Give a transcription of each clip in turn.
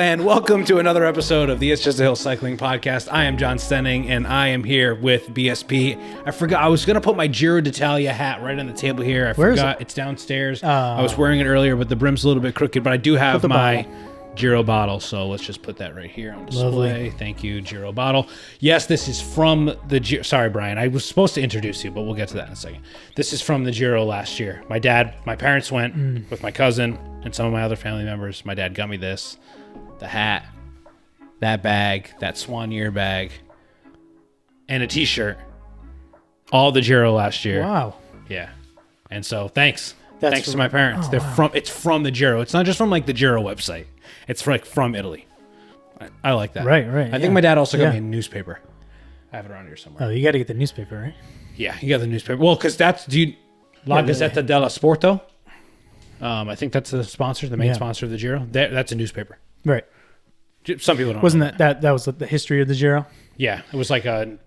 and welcome to another episode of the It's Just a Hill Cycling Podcast. I am John Stenning, and I am here with BSP. I forgot, I was going to put my Giro d'Italia hat right on the table here. I forgot, it's downstairs. I was wearing it earlier, but the brim's a little bit crooked, but I do have my Giro bottle, so let's just put that right here on display. Lovely. Thank you, Giro bottle. Yes, this is from the Giro. Sorry, Brian, I was supposed to introduce you, but we'll get to that in a second. This is from the Giro last year. My parents went with my cousin and some of my other family members. My dad got me this, the hat, that bag, that Swan Year bag, and a t-shirt. All the Giro last year. Wow. Yeah. And so thanks to my parents. It's from the Giro. It's not just from like the Giro website. It's like from Italy. I like that. Right. I think my dad also got me a newspaper. I have it around here somewhere. Oh, you got to get the newspaper, right? Yeah, you got the newspaper. Well, because that's La Gazzetta dello Sporto. I think that's the sponsor, the main sponsor of the Giro. That's a newspaper. Right. Some people don't. Wasn't that was the history of the Giro? Yeah, it was like to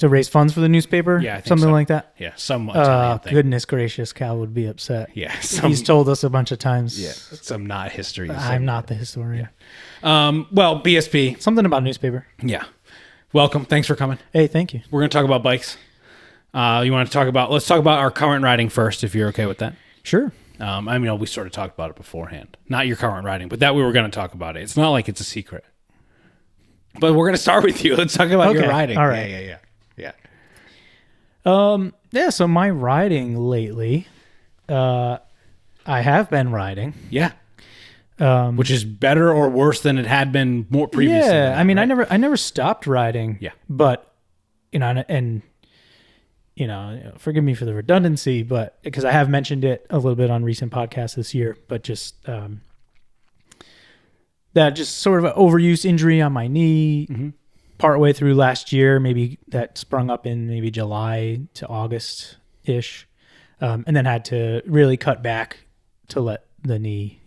raise funds for the newspaper? Yeah, I think something so. like that? Yeah, some Italian thing. Goodness gracious, Cal would be upset. Yeah. He's told us a bunch of times. Yeah, some not history. I'm not the historian. Yeah. Well, BSP. Something about newspaper. Yeah. Welcome. Thanks for coming. Hey, thank you. We're going to talk about bikes. Let's talk about our current riding first, if you're okay with that. Sure. We sort of talked about it beforehand. Not your current riding, but that we were going to talk about it. It's not like it's a secret. But we're going to start with you. Let's talk about your riding. All right. Yeah. So my riding lately, I have been riding. Yeah. Which is better or worse than it had been more previously. Yeah. I never stopped riding. Yeah. But, forgive me for the redundancy, but because I have mentioned it a little bit on recent podcasts this year, but just, that just sort of an overuse injury on my knee partway through last year, maybe that sprung up in maybe July to August-ish, and then had to really cut back to let the knee,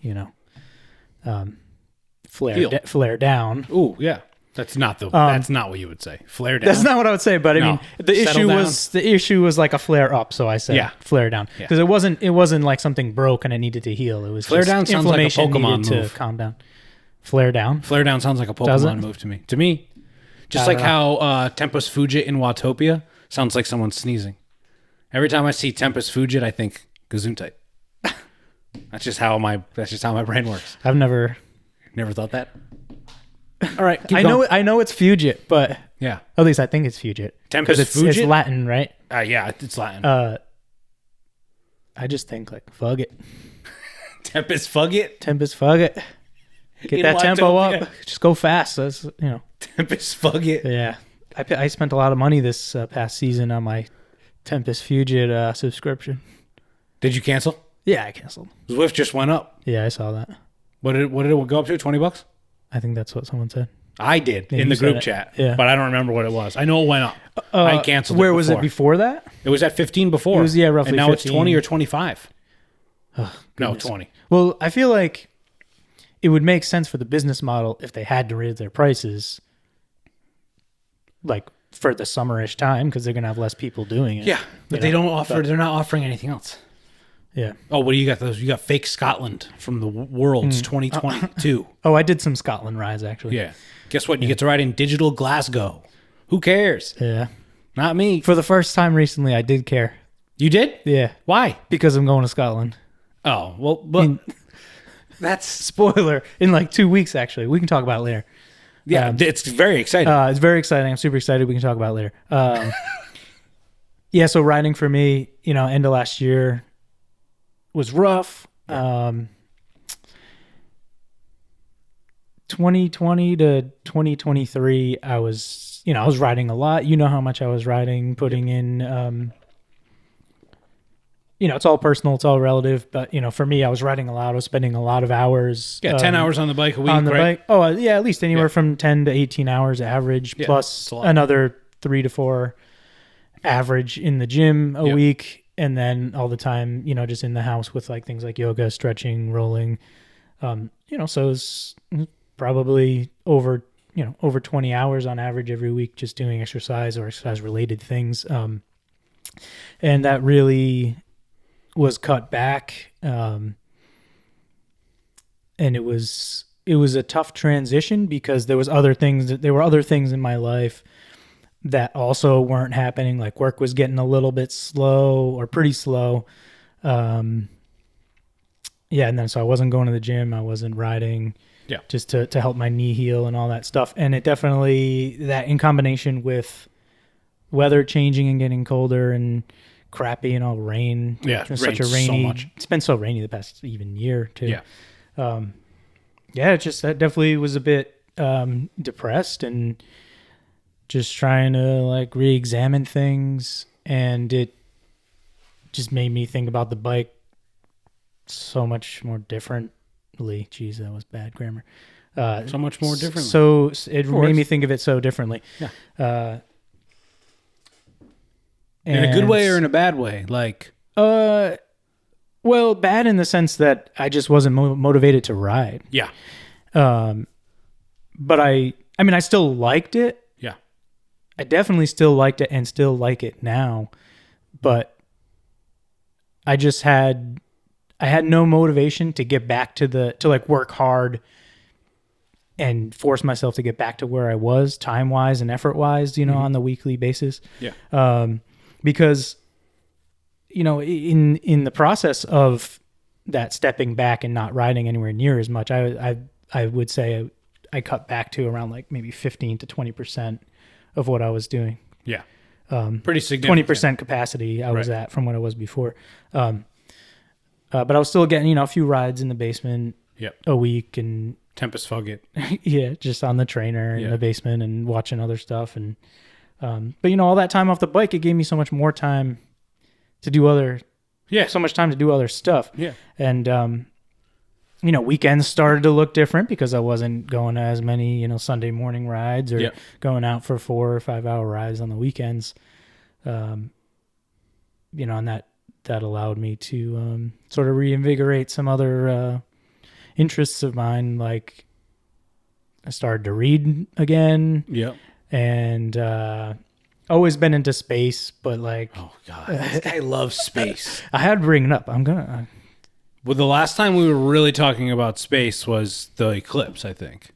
flare down. Ooh, yeah. That's not what you would say. Flare down. That's not what I would say, but I mean, the issue was like a flare up, so I said flare down because it wasn't like something broke and it needed to heal. It was flare down sounds like a Pokemon move. To calm down. Flare down. Flare down sounds like a Pokemon move to me. To me, just like how Tempus Fugit in Watopia sounds like someone sneezing. Every time I see Tempus Fugit, I think Gesundheit. That's just how my brain works. I've never thought that. All right, I know it's Fugit, but yeah, at least I think it's Fugit. Tempus Fugit? It's Latin, right? Yeah, it's Latin. I just think like fug it. Tempus Fugit. Tempus Fugit. Get that tempo up. Just go fast. That's Tempus Fugit. Yeah, I spent a lot of money this past season on my Tempus Fugit subscription. Did you cancel? Yeah, I canceled. Zwift just went up. Yeah, I saw that. What did it go up to? $20? I think that's what someone said. I did in the group chat, but I don't remember what it was. I know it went up. I canceled. Where was it before that? It was at 15 before. It was roughly. And now 15. it's 20 or 25. Oh, no, 20. Well, I feel like it would make sense for the business model if they had to raise their prices, like for the summerish time, because they're gonna have less people doing it. Yeah, but they don't offer. They're not offering anything else. Yeah. Oh, what do you got? You got fake Scotland from the Worlds 2022. Oh, I did some Scotland rides actually. Yeah. Guess what? You get to ride in digital Glasgow. Who cares? Yeah. Not me. For the first time recently, I did care. You did? Yeah. Why? Because I'm going to Scotland. Oh, well, but that's spoiler in like 2 weeks, actually. We can talk about it later. Yeah, it's very exciting. It's very exciting. I'm super excited. We can talk about it later. Yeah, so riding for me, end of last year was rough. 2020 to 2023, I was riding a lot. You know how much I was riding, putting in, it's all personal, it's all relative. But, for me, I was riding a lot. I was spending a lot of hours. Yeah, 10 hours on the bike a week, on the right? bike. Oh, yeah, at least anywhere from 10 to 18 hours average, plus another 3 to 4 average in the gym a week. And then all the time, just in the house with like things like yoga, stretching, rolling, so it's probably over 20 hours on average every week, just doing exercise or exercise related things. And that really was cut back. And it was a tough transition because there were other things in my life that also weren't happening. Like work was getting a little bit slow or pretty slow. And then so I wasn't going to the gym. I wasn't riding just to help my knee heal and all that stuff. And it definitely, that in combination with weather changing and getting colder and crappy and all rain. Yeah, it's such a rainy, so much. It's been so rainy the past even year too. Yeah. That definitely was a bit depressed and just trying to like re-examine things, and it just made me think about the bike so much more differently. Jeez, that was bad grammar. So much more differently. So it made me think of it so differently. Yeah. In a good way or in a bad way? Like, well, bad in the sense that I just wasn't motivated to ride. Yeah. But I mean, I still liked it. Yeah. I definitely still liked it and still like it now, but I had no motivation to get back to like work hard and force myself to get back to where I was time-wise and effort-wise, on the weekly basis. Yeah. Because, in the process of that stepping back and not riding anywhere near as much, I would say I cut back to around like maybe 15 to 20% of what I was doing. Yeah. Pretty significant. 20% capacity I was at from what I was before. But I was still getting, a few rides in the basement a week and Tempest Fugget. Yeah, just on the trainer in the basement and watching other stuff. And but all that time off the bike, it gave me so much more time to do so much time to do other stuff. Yeah. And weekends started to look different because I wasn't going to as many, Sunday morning rides or going out for 4 or 5 hour rides on the weekends. And that allowed me to sort of reinvigorate some other interests of mine. Like I started to read again. Yeah. And always been into space, but like, oh god, this guy loves space. I had to bring it up. I'm gonna. Well, the last time we were really talking about space was the eclipse, I think.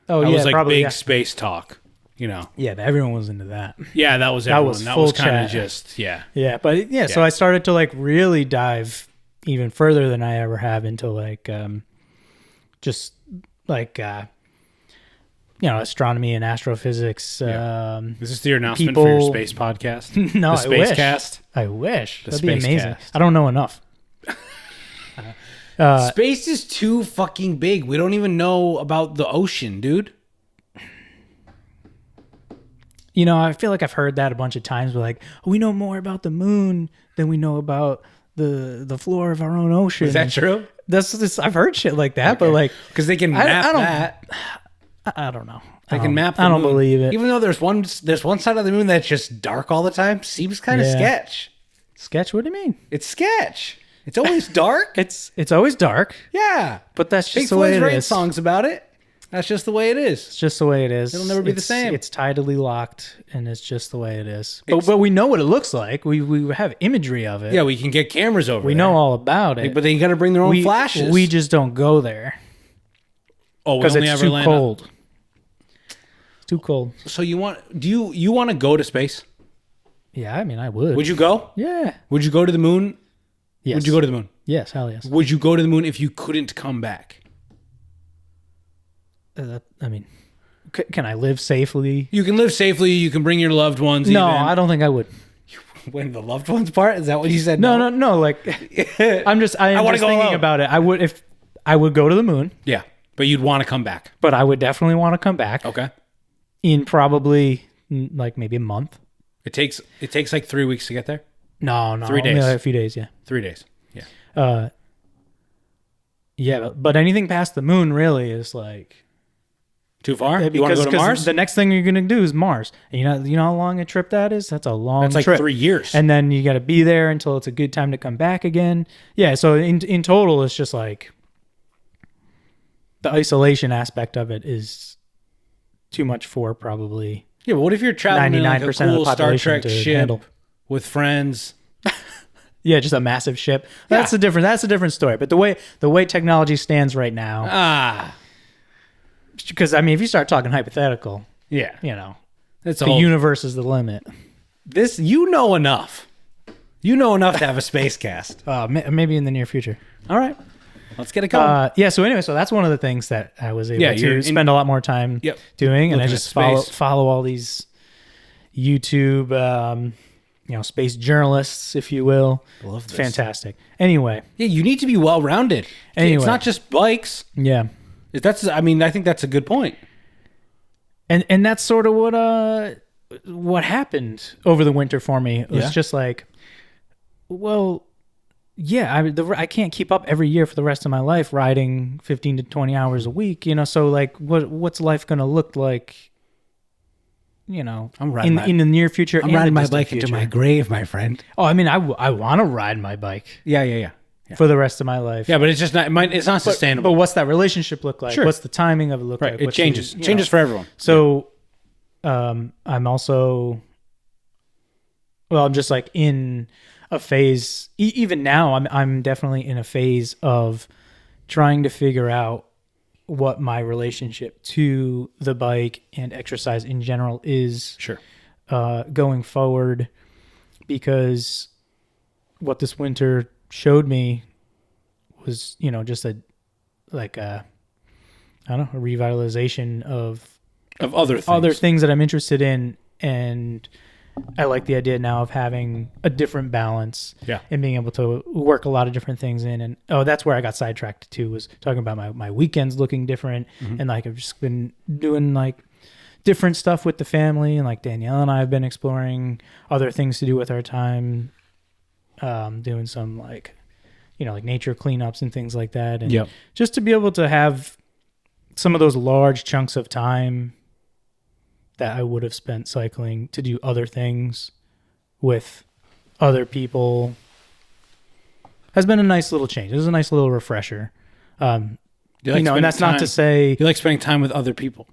Oh, that was like probably, big space talk. Yeah, but everyone was into that. Yeah, that was everyone. That was kind of just Yeah, but so I started to like really dive even further than I ever have into like just like astronomy and astrophysics. Is this your announcement for your space podcast? No, the Space Cast? I wish. The That'd be amazing. Cast. I don't know enough. Space is too fucking big. We don't even know about the ocean, dude. I feel like I've heard that a bunch of times. We're like, we know more about the moon than we know about the floor of our own ocean. Is that true? I've heard shit like that, but like, because they can map that. I don't know. They can map the I don't moon. believe it. Even though there's one side of the moon that's just dark all the time. Seems kind of sketch. Sketch? What do you mean? It's sketch. It's always dark. It's always dark. Yeah. But that's just Pink the way Floyd's it write is. songs about it. That's just the way it is. It's just the way it is. It'll never be the same. It's tidally locked, and it's just the way it is. But we know what it looks like. We have imagery of it. Yeah, we can get cameras over We know all about it. But they got to bring their own flashes. We just don't go there. Oh, because it's too cold. It's too cold. So you want to go to space? Yeah, I mean, I would. Would you go? Yeah. Would you go to the moon? Yes. Would you go to the moon? Yes, hell yes. Would you go to the moon if you couldn't come back? I mean, can I live safely? You can live safely. You can bring your loved ones. No, I don't think I would. When the loved ones part? Is that what you said? No. Like, I'm just thinking about it. I would go to the moon. Yeah, but you'd want to come back. But I would definitely want to come back. Okay. In probably like maybe a month. It takes like 3 weeks to get there. No, 3 days. A few days. Yeah. 3 days. Yeah. Yeah, but anything past the moon really is like too far. Yeah, you want to go to Mars? The next thing you're gonna do is Mars. And you know how long a trip that is? That's a long trip. That's like 3 years. And then you got to be there until it's a good time to come back again. Yeah. So in total, it's just like the isolation aspect of it is too much for probably. Yeah, but what if you're traveling 99% in like a cool Star Trek ship handle. With friends? Yeah, just a massive ship. Yeah. That's a different story. But the way technology stands right now, Because, I mean, if you start talking hypothetical, yeah, the universe is the limit. You know enough. You know enough to have a space cast. Maybe in the near future. All right. Let's get it going. So anyway, so that's one of the things that I was able to spend a lot more time doing. And I just follow all these YouTube, space journalists, if you will. Love this. Fantastic. Anyway. Yeah, you need to be well-rounded. Anyway. It's not just bikes. Yeah. I think that's a good point. And that's sort of what happened over the winter for me. It was just like, well, yeah, I can't keep up every year for the rest of my life riding 15 to 20 hours a week, so like what's life going to look like, I'm riding in the near future. I'm riding my bike into my grave, my friend. Oh, I mean, I want to ride my bike. Yeah. For the rest of my life. Yeah, but it's just not. It's not sustainable. But what's that relationship look like? Sure. What's the timing of it look like? It changes. Changes for everyone. So, I'm also. Well, I'm just like in a phase. Even now, I'm definitely in a phase of trying to figure out what my relationship to the bike and exercise in general is. Sure. Going forward, because what this winter showed me was, just a revitalization of other things that I'm interested in. And I like the idea now of having a different balance and being able to work a lot of different things in. And that's where I got sidetracked too, was talking about my weekends looking different. Mm-hmm. And like, I've just been doing like different stuff with the family, and like Danielle and I have been exploring other things to do with our time. Doing some like nature cleanups and things like that. And just to be able to have some of those large chunks of time that I would have spent cycling to do other things with other people has been a nice little change. It was a nice little refresher. And that's not to say you like spending time with other people.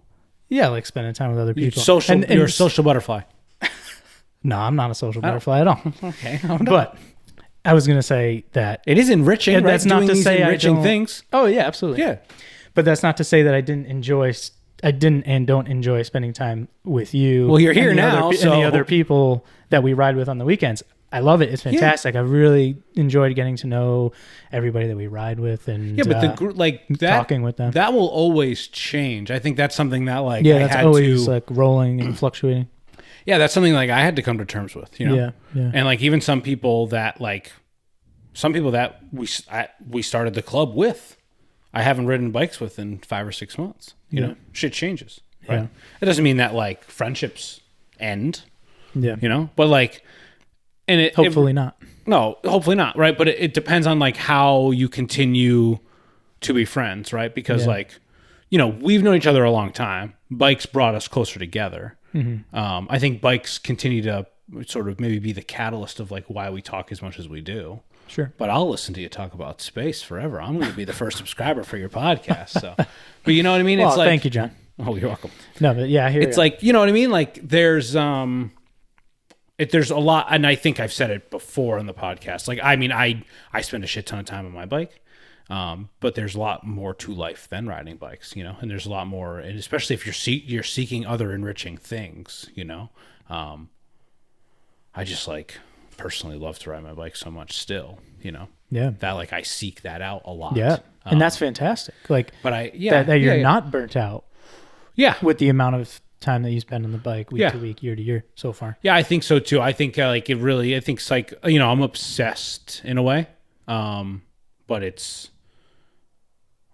Yeah, I like spending time with other people. You're a social butterfly. No, I'm not a social butterfly at all. Okay. But I was going to say that it is enriching. Right? That's not to say enriching things. Oh yeah, absolutely. Yeah. But that's not to say that I didn't and don't enjoy spending time with you. Well, you're here now, and the other people that we ride with on the weekends. I love it. It's fantastic. I really enjoyed getting to know everybody that we ride with, and talking with them. That will always change. I think that's something that that's always like rolling and fluctuating. Yeah, that's something like I had to come to terms with, Yeah. And like even some people that we started the club with, I haven't ridden bikes with in 5 or 6 months. You know, shit changes, right? Yeah. It doesn't mean that like friendships end. Yeah. But like, and hopefully not. No, hopefully not, right? But it depends on like how you continue to be friends, right? Because we've known each other a long time. Bikes brought us closer together. Mm-hmm. I think bikes continue to sort of maybe be the catalyst of like why we talk as much as we do. Sure. But I'll listen to you talk about space forever. I'm going to be the first subscriber for your podcast. So, but you know what I mean? Well, it's like, thank you, John. Oh, you're welcome. No, but yeah, it's like, you know what I mean? Like there's a lot, and I think I've said it before in the podcast. Like, I mean, I spend a shit ton of time on my bike. But there's a lot more to life than riding bikes, and there's a lot more, and especially if you're seeking other enriching things, I just like personally love to ride my bike so much still, that like I seek that out a lot. Yeah. And that's fantastic. Like, but you're not burnt out. Yeah. With the amount of time that you spend on the bike week to week, year to year so far. Yeah, I think so too. I think I think it's like, I'm obsessed in a way. But it's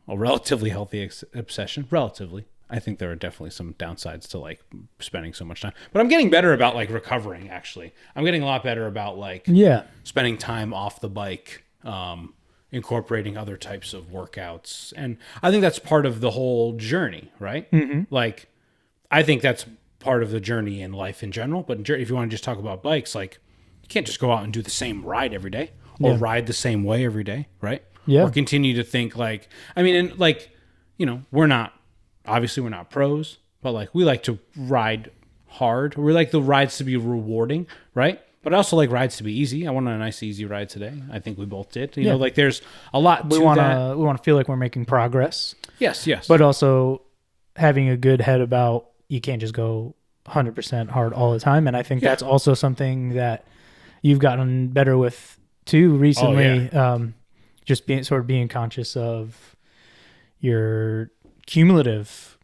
a relatively healthy obsession. Relatively. I think there are definitely some downsides to like spending so much time. But I'm getting better about like recovering, actually. I'm getting a lot better about like spending time off the bike, incorporating other types of workouts. And I think that's part of the whole journey, right? Mm-hmm. Like, I think that's part of the journey in life in general. But if you want to just talk about bikes, like you can't just go out and do the same ride every day or ride the same way every day, right? Yeah. Or continue to think like, I mean, and like, we're not pros, but like we like to ride hard. We like the rides to be rewarding, right? But I also like rides to be easy. I wanted a nice, easy ride today. I think we both did. You know, there's a lot we want to feel like we're making progress. Yes. But also having a good head about you can't just go 100% hard all the time. And I think that's also something that you've gotten better with too recently. Just being conscious of your cumulative,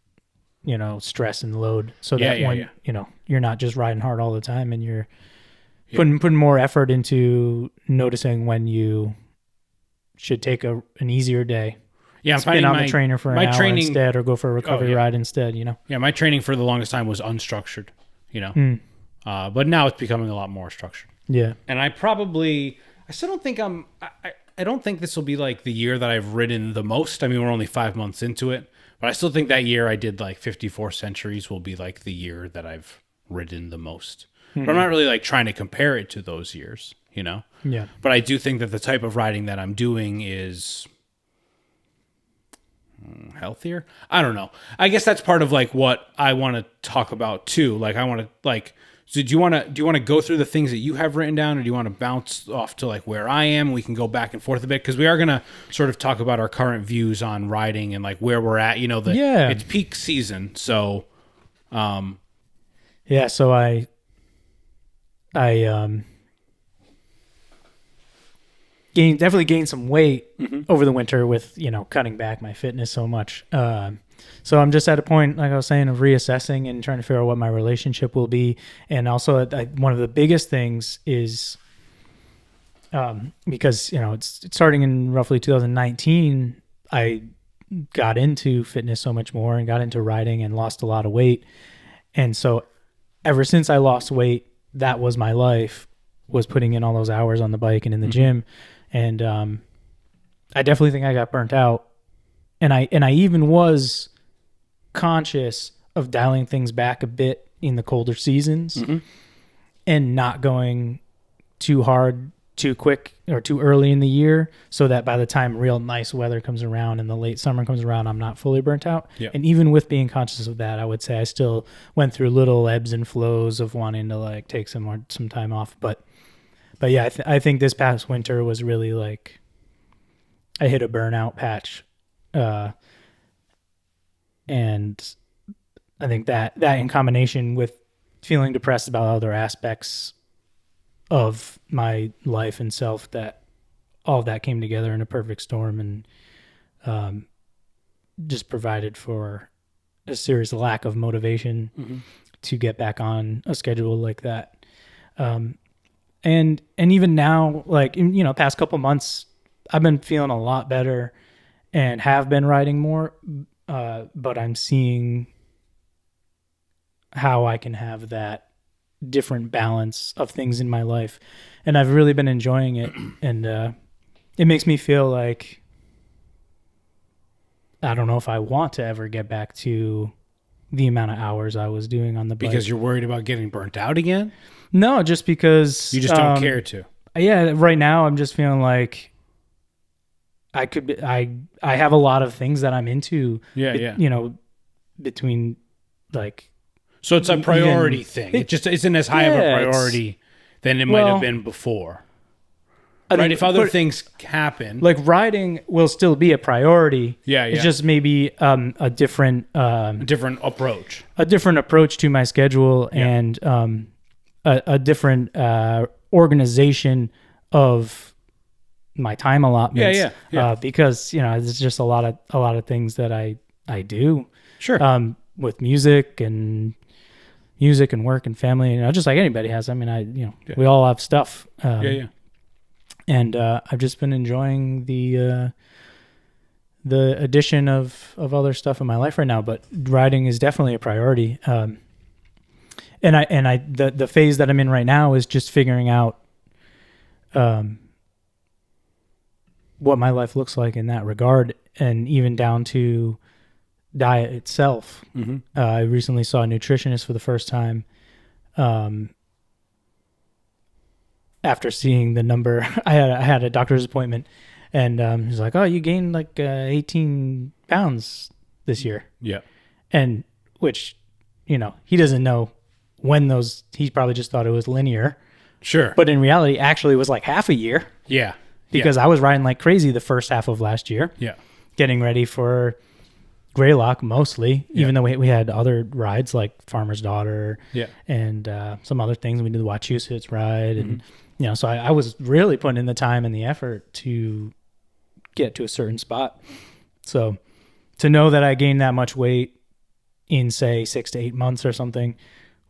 stress and load, so that when you're not just riding hard all the time, and you're putting more effort into noticing when you should take an easier day. Yeah, I'm spin on the trainer for an hour instead, or go for a recovery ride instead. Yeah, my training for the longest time was unstructured. But now it's becoming a lot more structured. Yeah, and I still don't think I don't think this will be like the year that I've ridden the most. I mean, we're only 5 months into it, but I still think that year I did like 54 centuries will be like the year that I've ridden the most. Mm-hmm. But I'm not really like trying to compare it to those years, Yeah. But I do think that the type of riding that I'm doing is healthier. I don't know. I guess that's part of like what I want to talk about too. Like I want to like. So do you want to go through the things that you have written down, or do you want to bounce off to like where I am? We can go back and forth a bit, because we are going to sort of talk about our current views on riding and like where we're at, it's peak season. So, so I definitely gained some weight over the winter with, cutting back my fitness so much. So I'm just at a point, like I was saying, of reassessing and trying to figure out what my relationship will be. And also one of the biggest things is, because, it's starting in roughly 2019, I got into fitness so much more and got into riding and lost a lot of weight. And so ever since I lost weight, that was my life, was putting in all those hours on the bike and in the gym. And I definitely think I got burnt out. And I even was conscious of dialing things back a bit in the colder seasons and not going too hard, too quick, or too early in the year, so that by the time real nice weather comes around and the late summer comes around, I'm not fully burnt out. Yeah. And even with being conscious of that, I would say I still went through little ebbs and flows of wanting to like take some time off. But yeah, I think this past winter was really like I hit a burnout patch. And I think that in combination with feeling depressed about other aspects of my life and self, that all of that came together in a perfect storm, and just provided for a serious lack of motivation to get back on a schedule like that. And even now, like, past couple months, I've been feeling a lot better and have been riding more, but I'm seeing how I can have that different balance of things in my life, and I've really been enjoying it. And it makes me feel like I don't know if I want to ever get back to the amount of hours I was doing on the bike. Because you're worried about getting burnt out again? No, just because you just don't care to. Yeah, right now I'm just feeling like I have a lot of things that I'm into. Between like. So it's a priority thing. It just isn't as high of a priority than it might have been before. Right? If other things happen, like riding will still be a priority. Yeah. It's just maybe a different approach. A different approach to my schedule, and a different organization of my time allotments. Because there's just a lot of things that I do. Sure. With music and work and family, just like anybody has. I mean, we all have stuff. And I've just been enjoying the addition of other stuff in my life right now. But riding is definitely a priority. And the phase that I'm in right now is just figuring out what my life looks like in that regard, and even down to diet itself. I recently saw a nutritionist for the first time. After seeing the number, I had a doctor's appointment, and he's like, "Oh, you gained like 18 pounds this year." Yeah, and which, he doesn't know when those. He probably just thought it was linear. Sure, but in reality, actually, it was like half a year. Yeah, because I was riding like crazy the first half of last year. Yeah, getting ready for Greylock mostly, even though we had other rides like Farmer's Daughter and some other things. We did the Wachusett ride. And, so I was really putting in the time and the effort to get to a certain spot. So to know that I gained that much weight in, say, 6 to 8 months or something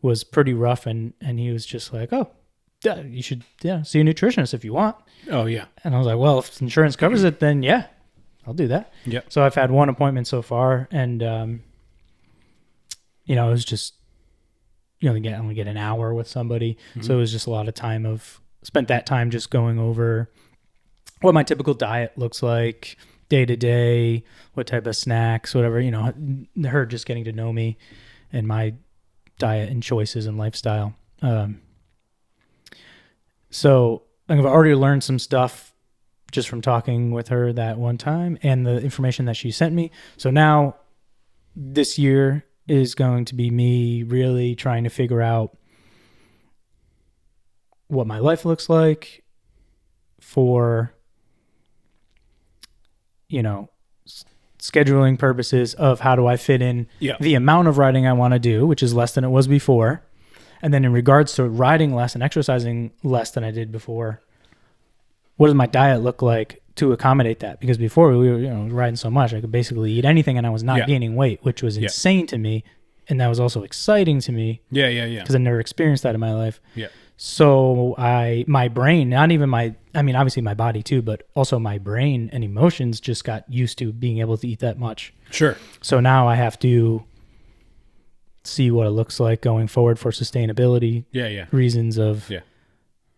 was pretty rough. And he was just like, oh, yeah, you should see a nutritionist if you want. Oh, yeah. And I was like, well, if insurance covers it, then yeah, I'll do that. Yeah. So I've had one appointment so far, and it was just only get an hour with somebody, so it was just a lot of time spent that time just going over what my typical diet looks like day to day, what type of snacks, whatever. Her just getting to know me and my diet and choices and lifestyle. So I've already learned some stuff just from talking with her that one time and the information that she sent me. So now this year is going to be me really trying to figure out what my life looks like for, scheduling purposes of how do I fit in the amount of riding I want to do, which is less than it was before. And then in regards to riding less and exercising less than I did before, what does my diet look like to accommodate that? Because before we were riding so much, I could basically eat anything and I was not gaining weight, which was insane to me. And that was also exciting to me. Yeah. Because I never experienced that in my life. Yeah. So my brain, not even obviously my body too, but also my brain and emotions just got used to being able to eat that much. Sure. So now I have to see what it looks like going forward for sustainability reasons of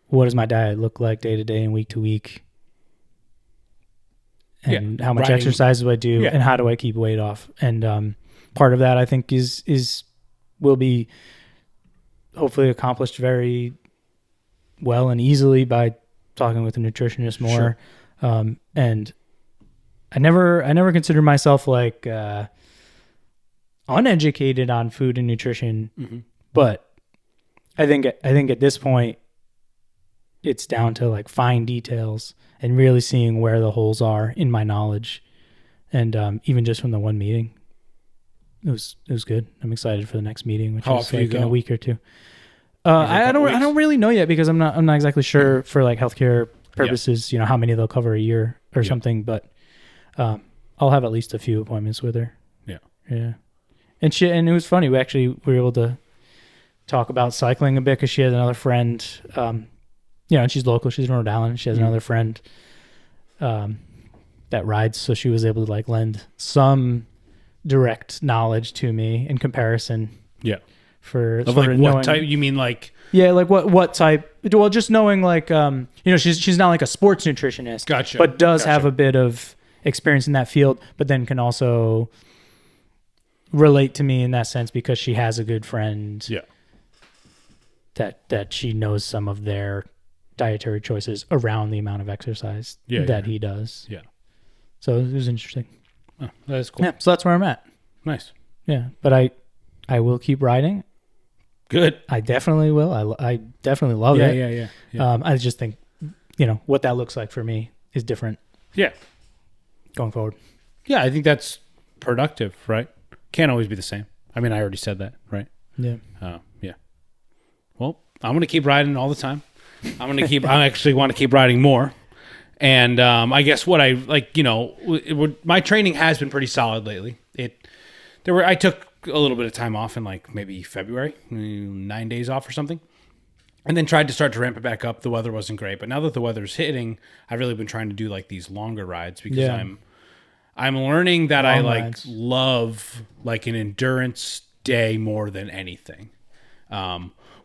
what does my diet look like day to day and week to week, and how much exercise do I do, and how do I keep weight off. And part of that I think will be hopefully accomplished very well and easily by talking with a nutritionist more. Sure. And I never considered myself like uneducated on food and nutrition, but I think at this point it's down to like fine details and really seeing where the holes are in my knowledge. And even just from the one meeting, it was good. I'm excited for the next meeting, which is like in a week or two. I don't really know yet because I'm not exactly sure for like healthcare purposes, how many they'll cover a year or something, but I'll have at least a few appointments with her. Yeah. Yeah. And it was funny. We were able to talk about cycling a bit because she has another friend, and she's local. She's in Rhode Island. She has another friend that rides. So she was able to like lend some direct knowledge to me in comparison. Yeah. For of like what knowing, type you mean like like what type, well just knowing like she's not like a sports nutritionist, gotcha, but does have a bit of experience in that field, but then can also relate to me in that sense because she has a good friend that she knows some of their dietary choices around the amount of exercise that he does. So it was interesting. Oh, that is cool. So that's where I'm at. Nice. But I will keep riding. Good. I definitely will. I definitely love it. Yeah. I just think, what that looks like for me is different. Yeah. Going forward. Yeah, I think that's productive, right? Can't always be the same. I mean, I already said that, right? Yeah. Yeah. Well, I'm going to keep riding all the time. I actually want to keep riding more. And I guess what I like, my training has been pretty solid lately. I took a little bit of time off in like maybe February, 9 days off or something, and then tried to start to ramp it back up. The weather wasn't great, but now that the weather's hitting, I've really been trying to do like these longer rides because I'm learning that I love like an endurance day more than anything,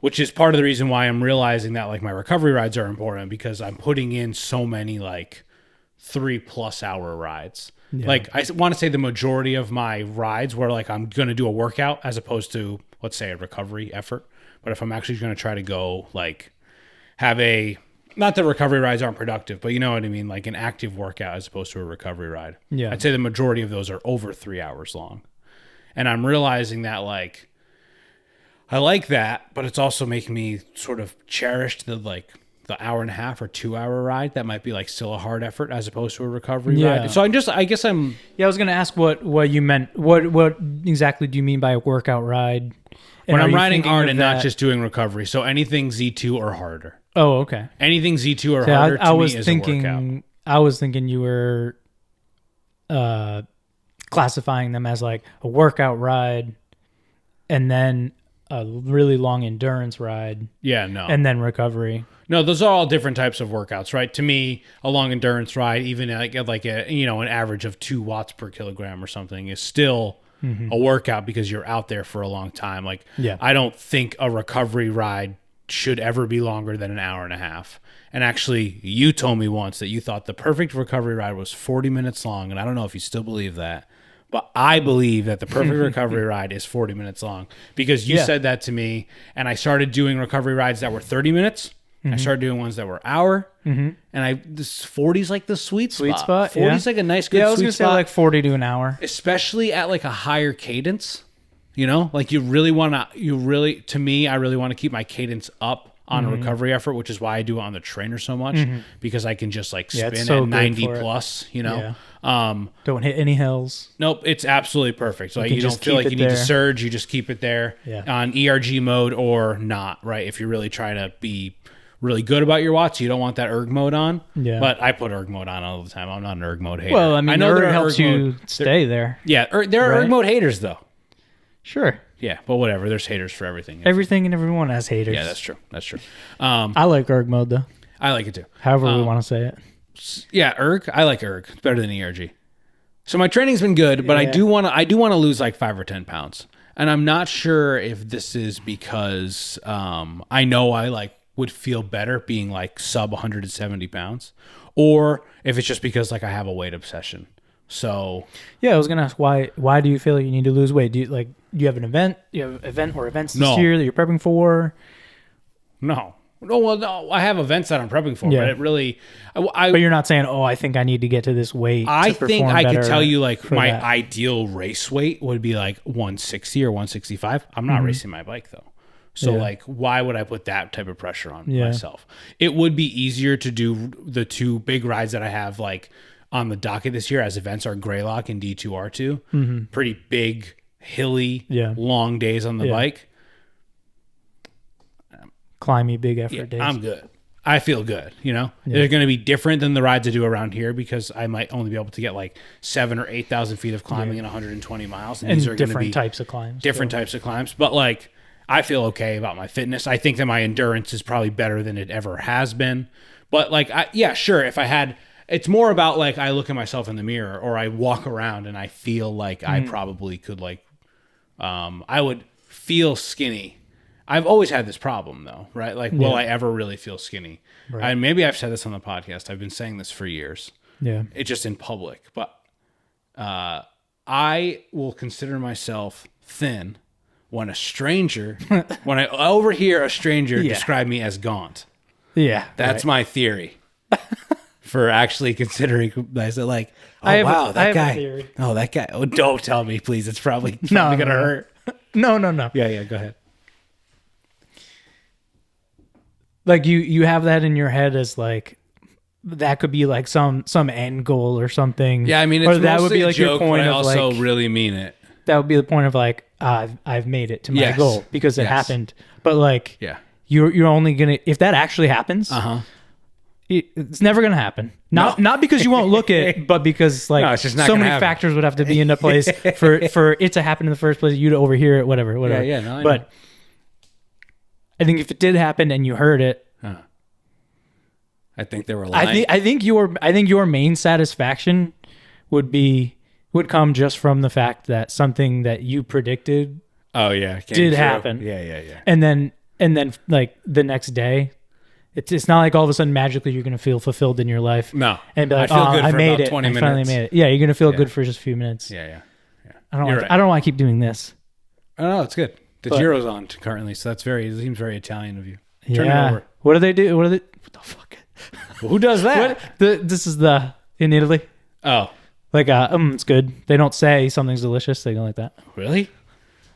which is part of the reason why I'm realizing that like my recovery rides are important because I'm putting in so many like 3+ hour rides. Yeah. Like I want to say the majority of my rides where like I'm going to do a workout as opposed to, let's say, a recovery effort. But if I'm actually going to try to go like have not that recovery rides aren't productive, but you know what I mean? Like an active workout as opposed to a recovery ride. Yeah. I'd say the majority of those are over 3 hours long. And I'm realizing that like, I like that, but it's also making me sort of cherish the like the hour and a half or 2 hour ride, that might be like still a hard effort as opposed to a recovery ride. So I guess I'm. Yeah, I was gonna ask what you meant. What exactly do you mean by a workout ride? When I'm riding hard and not just doing recovery, so anything Z2 or harder. Oh, okay. Anything Z2 or harder to me is a workout. I was thinking you were classifying them as like a workout ride and then a really long endurance ride. Yeah, no. And then recovery. No, those are all different types of workouts, right? To me, a long endurance ride, even like a an average of 2 watts per kilogram or something, is still a workout because you're out there for a long time. Like, I don't think a recovery ride should ever be longer than an hour and a half. And actually, you told me once that you thought the perfect recovery ride was 40 minutes long, and I don't know if you still believe that. But I believe that the perfect recovery ride is 40 minutes long because you said that to me, and I started doing recovery rides that were 30 minutes. I started doing ones that were hour, and this 40 is like the sweet spot. 40 is like a nice, good sweet spot. Yeah, I was going to say like 40 to an hour. Especially at like a higher cadence, like to me, I really want to keep my cadence up on a recovery effort, which is why I do it on the trainer so much because I can just like spin at 90 plus, Don't hit any hills. Nope, it's absolutely perfect. So you don't feel like you need to surge, you just keep it there on ERG mode or not, right? If you're really trying to be really good about your watts, you don't want that erg mode on. Yeah. But I put erg mode on all the time. I'm not an erg mode hater. Well, I mean, I know erg helps you stay there. Yeah, there are erg mode haters though. Sure. Yeah, but whatever. There's haters for everything. Everything and everyone has haters. Yeah, that's true. That's true. I like erg mode though. I like it too. However we want to say it. Yeah, erg. I like erg. It's better than ERG. So my training's been good, but I do want to lose like 5 or 10 pounds, and I'm not sure if this is because I know I would feel better being like sub 170 pounds, or if it's just because like I have a weight obsession. So yeah, I was gonna ask why do you feel like you need to lose weight? Do you have an event? You have events this year that you're prepping for? No. I have events that I'm prepping for, but it really. But you're not saying, I think I need to get to this weight. I think I could tell you like my ideal race weight would be like 160 or 165. I'm not racing my bike though. So like, why would I put that type of pressure on myself? It would be easier to do the 2 big rides that I have like on the docket this year as events are Greylock and D2R2. Pretty big, hilly, long days on the bike. Climby, big effort days. I'm good. I feel good, They're going to be different than the rides I do around here because I might only be able to get like 7,000 or 8,000 feet of climbing in 120 miles. And these are going to be types of climbs. Different types of climbs. But like, I feel okay about my fitness. I think that my endurance is probably better than it ever has been. But like, sure. If I had, it's more about like, I look at myself in the mirror or I walk around and I feel like I probably could like, I would feel skinny. I've always had this problem though, right? Like, will I ever really feel skinny? Right. And maybe I've said this on the podcast. I've been saying this for years. Yeah. It's just in public, but, I will consider myself thin when when I overhear a stranger describe me as gaunt. Yeah. That's my theory for actually considering myself like, that guy. Oh, that guy. Oh, don't tell me, please. It's probably going to hurt. No. Yeah, go ahead. Like you have that in your head as like, that could be like some end goal or something. Yeah, I mean, it's that would be like joke, your point. But I also really mean it. That would be the point of like, I've made it to my goal because it happened. But like, you're only gonna, if that actually happens, it's never gonna happen. Not because you won't look it, but because like it's just not so many factors would have to be into place for it to happen in the first place. You to overhear it, whatever. Yeah. But I think if it did happen and you heard it, I think they were lying. I think your main satisfaction would come just from the fact that something that you predicted did happen. Yeah. And then like the next day, it's not like all of a sudden magically you're going to feel fulfilled in your life. No. And be like, I made it. 20 minutes. I finally made it. Yeah, you're going to feel good for just a few minutes. Yeah. I don't want to keep doing this. Oh, no, it's good. The Giro's on currently, so it seems very Italian of you. Turn it over. What do they do? What the fuck? Well, who does that? This is in Italy. Oh. Like, it's good. They don't say something's delicious. They go like that. Really?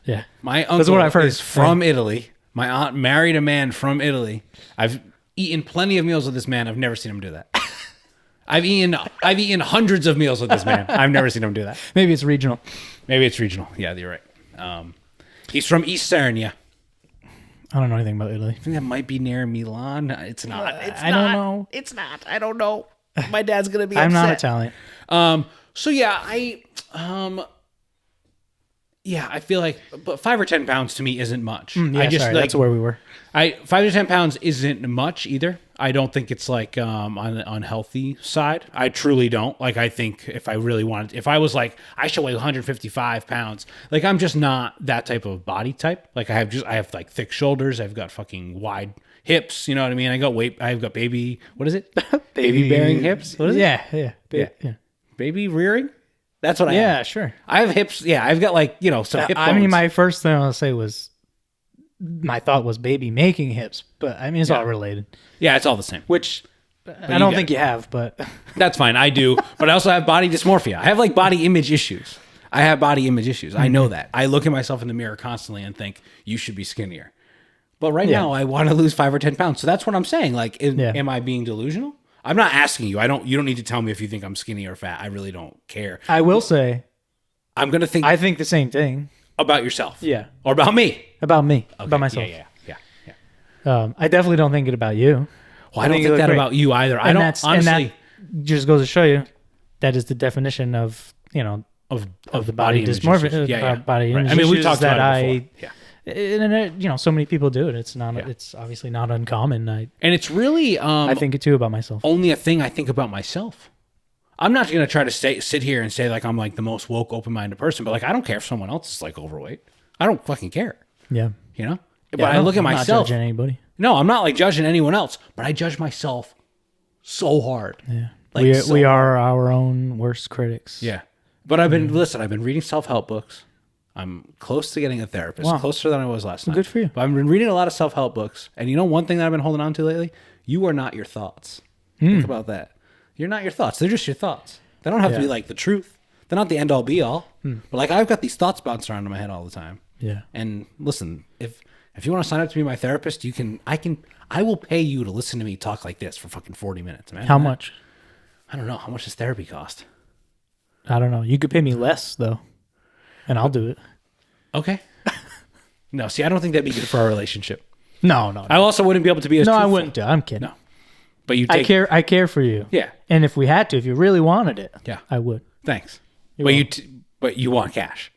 Yeah. My uncle is from Italy. My aunt married a man from Italy. eaten plenty of meals with this man. I've never seen him do that. I've eaten hundreds of meals with this man. I've never seen him do that. Maybe it's regional. Yeah, you're right. He's from East Sarnia. I don't know anything about Italy. I think that might be near Milan. It's not. I don't know. It's not. I don't know. My dad's gonna be. I'm upset. not Italian. So yeah, I feel like, but 5 or 10 pounds to me isn't much. That's where we were. 5 to 10 pounds isn't much either. I don't think it's like on the unhealthy side. I truly don't. Like, I think if I really wanted, if I was like, I should weigh 155 pounds, like I'm just not that type of body type. Like I have like thick shoulders. I've got fucking wide hips. You know what I mean? I've got baby, what is it? Baby bearing hips? What is it? Yeah. Baby rearing? That's what I have. Yeah, sure. I have hips. Yeah, I've got like, some hip bones. I mean, my first thing I'll say was, my thought was baby making hips, but I mean, it's all related. Yeah, it's all the same. Which I don't think you have, but that's fine. I do, but I also have body dysmorphia. I have like body image issues. I know that. I look at myself in the mirror constantly and think you should be skinnier. But right now, I want to lose 5 or 10 pounds. So that's what I'm saying. Like, am I being delusional? I'm not asking you. You don't need to tell me if you think I'm skinny or fat. I really don't care. I will say, I'm gonna think. I think the same thing about yourself. Yeah, or about me. About me. Okay. About myself. Yeah. I dedefinitely don't think it about you. Well, I don't think that great. About you either. I don't honestly. And that just goes to show you that is the definition of of the body dysmorphia. Body image. I mean, we've talked about it before. And so many people do it. It's not. It's obviously not uncommon. And it's really. I think it too about myself. Only a thing I think about myself. I'm not going to try to sit here and say like I'm like the most woke, open-minded person, but like I don't care if someone else is like overweight. I don't fucking care. Yeah. But I look at myself. I'm not judging anybody. No, I'm not like judging anyone else, but I judge myself so hard. Yeah. Like, we are our own worst critics. Yeah. But I've been reading self-help books. I'm close to getting a therapist, closer than I was last night. Good for you. But I've been reading a lot of self-help books. And one thing that I've been holding on to lately? You are not your thoughts. Think about that. You're not your thoughts. They're just your thoughts. They don't have to be like the truth. They're not the end-all be-all. But like I've got these thoughts bouncing around in my head all the time. Yeah. And listen, if you want to sign up to be my therapist, I will pay you to listen to me talk like this for fucking 40 minutes. Imagine How that. much? I don't know. How much does therapy cost? I don't know. You could pay me less though, and I'll do it. Okay. No, see, I don't think that'd be good for our relationship. No. I also wouldn't be able to be as truthful. I wouldn't do. I'm kidding. No. But I care for you. Yeah. And if we had to, if you really wanted it, I would. Thanks. But you want cash.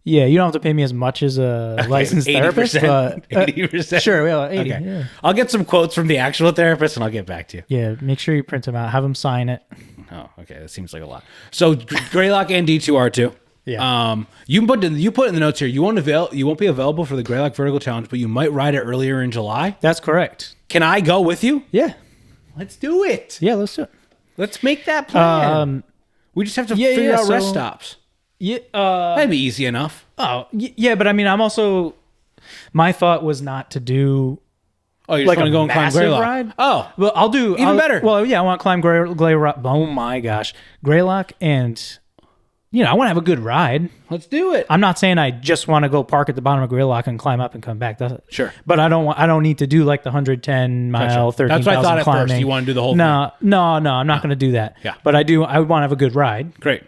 Yeah, you don't have to pay me as much as a licensed therapist, but 80%. Sure, well, 80. Okay. Yeah. I'll get some quotes from the actual therapist and I'll get back to you. Yeah, make sure you print them out. Have them sign it. Oh, okay. That seems like a lot. So Greylock and D2R2. Yeah. You put in the notes here. You won't be available for the Greylock Vertical Challenge, but you might ride it earlier in July. That's correct. Can I go with you? Yeah. Let's do it. Yeah, let's do it. Let's make that plan. We just have to figure out rest stops. Yeah, that'd be easy enough. Oh, yeah, but I mean, my thought was not to do. Oh, you just want to go and climb Greylock? Ride? Oh, well, I'll do even better. Well, yeah, I want to climb Greylock. Oh my gosh, Greylock, and I want to have a good ride. Let's do it. I'm not saying I just want to go park at the bottom of Greylock and climb up and come back. Sure, but I don't need to do like the 110 mile, 13,000 That's what I thought climbing. At first. You want to do the whole thing? No, I'm not going to do that. Yeah, but I do. I want to have a good ride. Great.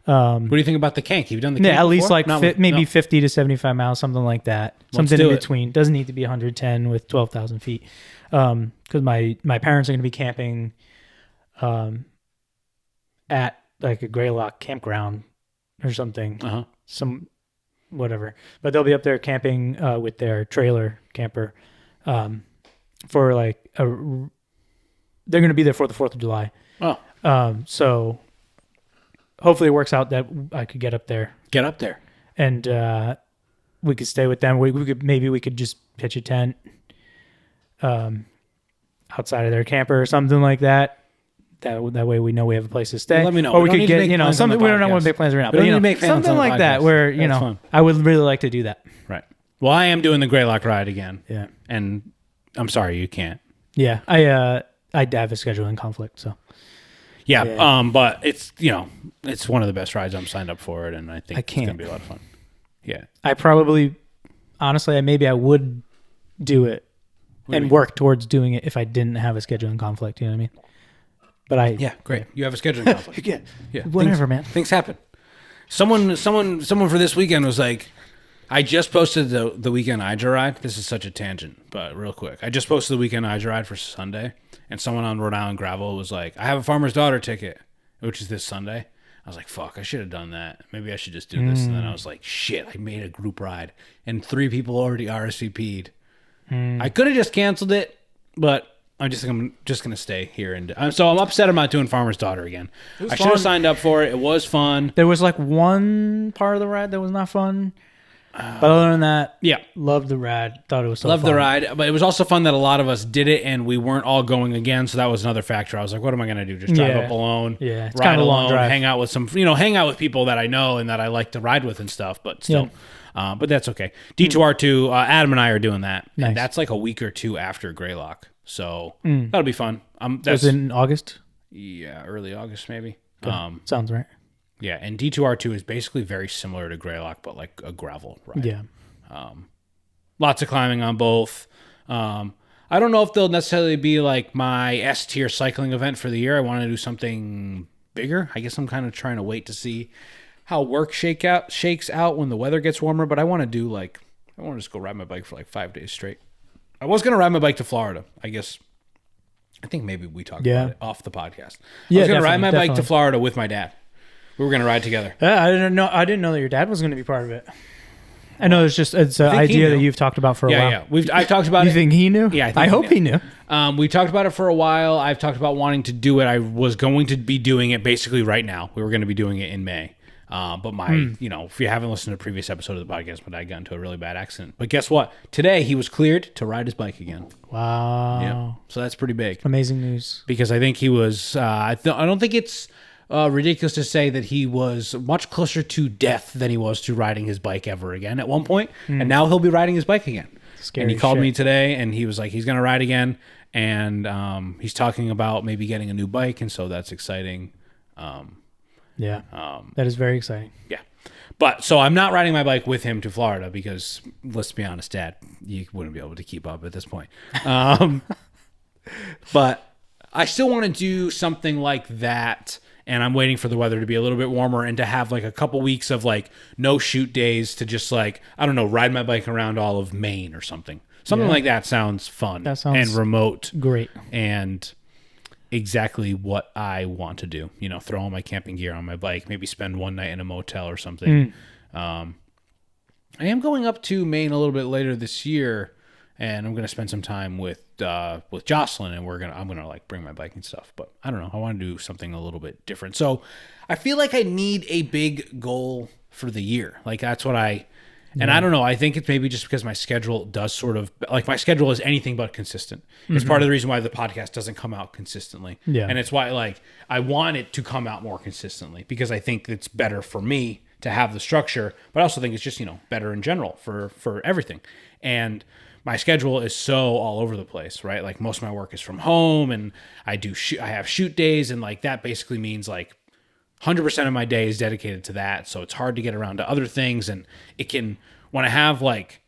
What do you think about the Kank? Have you done the Kank at least before? like maybe 50 to 75 miles, something like that. Something in between. Doesn't need to be 110 with 12,000 feet. Because my parents are going to be camping at like a Greylock campground or something. Some whatever. But they'll be up there camping with their trailer camper for like they're going to be there for the 4th of July. Oh. So hopefully it works out that I could get up there. And we could stay with them. We could just pitch a tent outside of their camper or something like that. That way we know we have a place to stay. Well, let me know. Or we could get something. We don't know what big plans right now. But something like that where I would really like to do that. Right. Well, I am doing the Greylock ride again. Yeah. And I'm sorry you can't. Yeah. I have a scheduling conflict, so. Yeah. But it's it's one of the best rides. I'm signed up for it, and I think it's gonna be a lot of fun. Yeah. I probably, honestly, maybe I would do it and work towards doing it if I didn't have a scheduling conflict. You know what I mean? But yeah, great. You have a scheduling conflict. Yeah. Whatever, man. Things happen. Someone for this weekend was like, I just posted the weekend IJAH ride. This is such a tangent, but real quick. I just posted the weekend IJAH ride for Sunday, and someone on Rhode Island Gravel was like, I have a Farmer's Daughter ticket, which is this Sunday. I was like, fuck, I should have done that. Maybe I should just do this. And then I was like, shit, I made a group ride, and 3 people already RSVP'd. I could have just canceled it, but I'm just going to stay here. And so I'm upset I'm not doing Farmer's Daughter again. I should have signed up for it. It was fun. There was like one part of the ride that was not fun. But other than that, yeah, loved the ride. Thought it was so loved fun. the ride, but it was also fun that a lot of us did it and we weren't all going again. So that was another factor. I was like, what am I going to do? Just drive up alone? Yeah, it's ride kind of a long alone, drive. hang out with people that I know and that I like to ride with and stuff. But still, but that's okay. D2R2, Adam and I are doing that, nice. And that's like a week or 2 after Greylock. So that'll be fun. That's in August. Yeah, early August maybe. Okay. Sounds right. Yeah, and D2R2 is basically very similar to Greylock, but like a gravel ride. Yeah. Lots of climbing on both. I don't know if they'll necessarily be like my S tier cycling event for the year. I want to do something bigger. I guess I'm kind of trying to wait to see how work shakes out when the weather gets warmer. But I want to just go ride my bike for like 5 days straight. I was going to ride my bike to Florida. I think maybe we talked about it off the podcast. I was going to ride my bike to Florida with my dad. We were going to ride together. I didn't know that your dad was going to be part of it. I know it's an idea that you've talked about for a while. Yeah. I've talked about it. You think he knew? Yeah, I hope he knew. We talked about it for a while. I've talked about wanting to do it. I was going to be doing it basically right now. We were going to be doing it in May. But if you haven't listened to the previous episode of the podcast, but I got into a really bad accident. But guess what? Today he was cleared to ride his bike again. Wow. Yeah. So that's pretty big. Amazing news. Because I think he was, I don't think it's ridiculous to say that he was much closer to death than he was to riding his bike ever again at one point. And now he'll be riding his bike again. Scary and he called me today and he was like, he's going to ride again. And he's talking about maybe getting a new bike. And so that's exciting. That is very exciting. Yeah. But so I'm not riding my bike with him to Florida because let's be honest, Dad, you wouldn't be able to keep up at this point. But I still want to do something like that. And I'm waiting for the weather to be a little bit warmer and to have like a couple weeks of like no shoot days to just like, I don't know, ride my bike around all of Maine or something. Something like that sounds fun. That sounds and remote. Great. And exactly what I want to do. Throw all my camping gear on my bike, maybe spend one night in a motel or something. I am going up to Maine a little bit later this year, and I'm going to spend some time with Jocelyn, and I'm going to like bring my bike and stuff. But I don't know. I want to do something a little bit different. So I feel like I need a big goal for the year. Like that's what and I don't know. I think it's maybe just because my schedule does sort of like my schedule is anything but consistent. It's part of the reason why the podcast doesn't come out consistently. Yeah. And it's why like I want it to come out more consistently because I think it's better for me to have the structure, but I also think it's just, better in general for everything. And my schedule is so all over the place, right? Like most of my work is from home and I have shoot days and like that basically means like 100% of my day is dedicated to that. So it's hard to get around to other things. And when I have like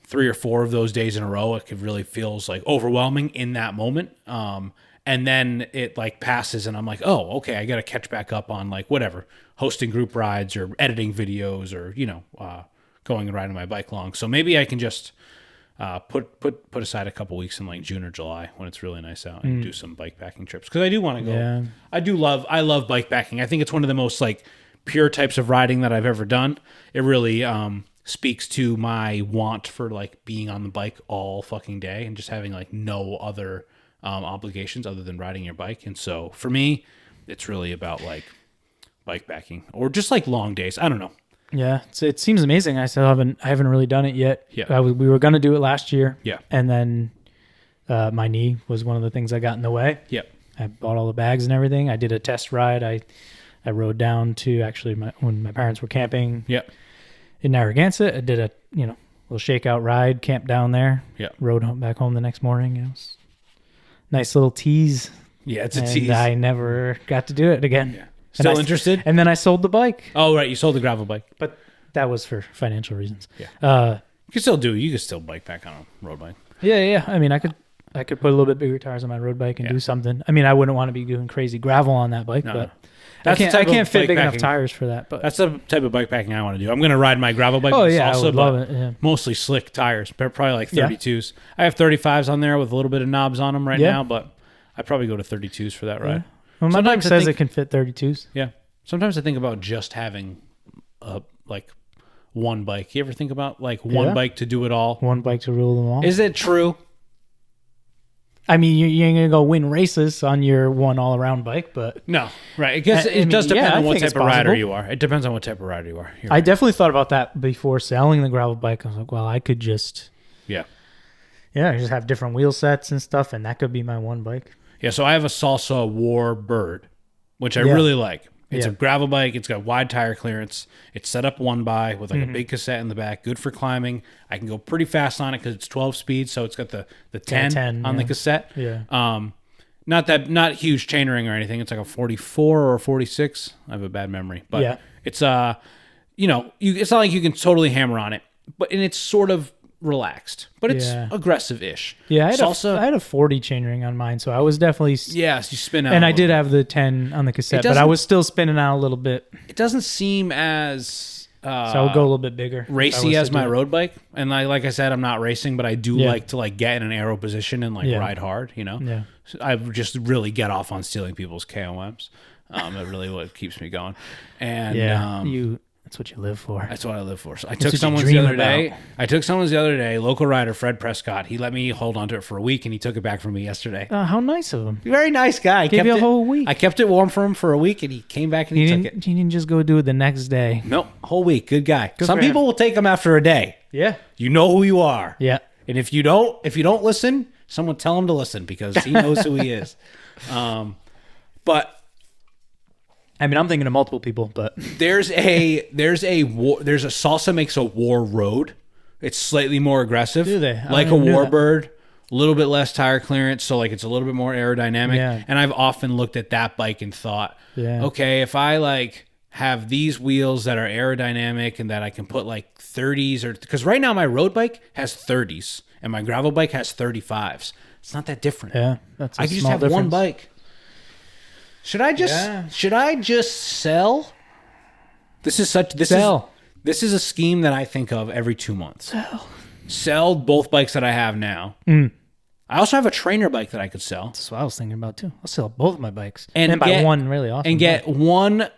3 or 4 of those days in a row, it really feels like overwhelming in that moment. And then it like passes and I'm like, oh, okay, I got to catch back up on like whatever, hosting group rides or editing videos or, going and riding my bike long. So maybe I can just put aside a couple weeks in like June or July when it's really nice out and do some bike packing trips. Cause I do want to go. Yeah. I love bike packing. I think it's one of the most like pure types of riding that I've ever done. It really, speaks to my want for like being on the bike all fucking day and just having like no other, obligations other than riding your bike. And so for me, it's really about like bike packing or just like long days. I don't know. Yeah, it seems amazing. I haven't really done it yet. Yeah, we were gonna do it last year. Yeah, and then my knee was one of the things that got in the way. Yep. I bought all the bags and everything. I did a test ride. I rode down to actually when my parents were camping. Yep. In Narragansett, I did a little shakeout ride, camped down there. Yeah. Rode back home the next morning. It was a nice little tease. Yeah, it's a tease. I never got to do it again. Yeah. Still interested? And then I sold the bike. Oh, right. You sold the gravel bike. But that was for financial reasons. Yeah. You can still bike pack on a road bike. Yeah. I mean, I could put a little bit bigger tires on my road bike and do something. I mean, I wouldn't want to be doing crazy gravel on that bike, but I can't fit big enough tires for that. But that's the type of bike packing I want to do. I'm going to ride my gravel bike. Oh yeah, I would love it. Yeah. Mostly slick tires, probably like 32s. I have 35s on there with a little bit of knobs on them now, but I'd probably go to 32s for that ride. Well, my bike says it can fit 32s. Yeah. Sometimes I think about just having like one bike. You ever think about like one bike to do it all? One bike to rule them all. Is it true? I mean, you ain't gonna go win races on your one all-around bike, but no, right? I guess it does depend on what type of rider you are. It depends on what type of rider you are. I definitely thought about that before selling the gravel bike. I was like, well, I could just just have different wheel sets and stuff, and that could be my one bike. Yeah, so I have a Salsa Warbird, which I really like. It's a gravel bike. It's got wide tire clearance. It's set up one by with like a big cassette in the back. Good for climbing. I can go pretty fast on it because it's 12 speed, so it's got the 10 on the cassette. Yeah. Not huge chainring or anything. It's like a 44 or a 46. I have a bad memory, but it's it's not like you can totally hammer on it, and it's sort of relaxed, but it's aggressive-ish. Yeah, I had a 40 chainring on mine, so I was definitely you spin out, and I did have the 10 on the cassette, but I was still spinning out a little bit. It doesn't seem as so I would go a little bit bigger, racy as my road bike. And like I said, I'm not racing, but I do like to like get in an aero position and like ride hard. So I just really get off on stealing people's KOMs. That really what keeps me going. And that's what you live for. That's what I live for. So I took someone's the other day. Local rider Fred Prescott. He let me hold onto it for a week, and he took it back from me yesterday. How nice of him! Very nice guy. Gave you a whole week. I kept it warm for him for a week, and he came back and he took it. He didn't just go do it the next day. Nope, whole week. Good guy. Some people will take them after a day. Yeah, you know who you are. Yeah, and if you don't listen, someone tell him to listen because he knows who he is. But. I mean, I'm thinking of multiple people, but there's a Salsa makes a war road. It's slightly more aggressive. Do they? Like a Warbird, a little bit less tire clearance, so like it's a little bit more aerodynamic. Yeah. And I've often looked at that bike and thought, okay, if I like have these wheels that are aerodynamic and that I can put like 30s or because right now my road bike has 30s and my gravel bike has 35s. It's not that different. Yeah, I can just have one bike. Should I just sell? This is a scheme that I think of every 2 months. Sell both bikes that I have now. I also have a trainer bike that I could sell. That's what I was thinking about too. I'll sell both of my bikes and buy one really awesome. And get one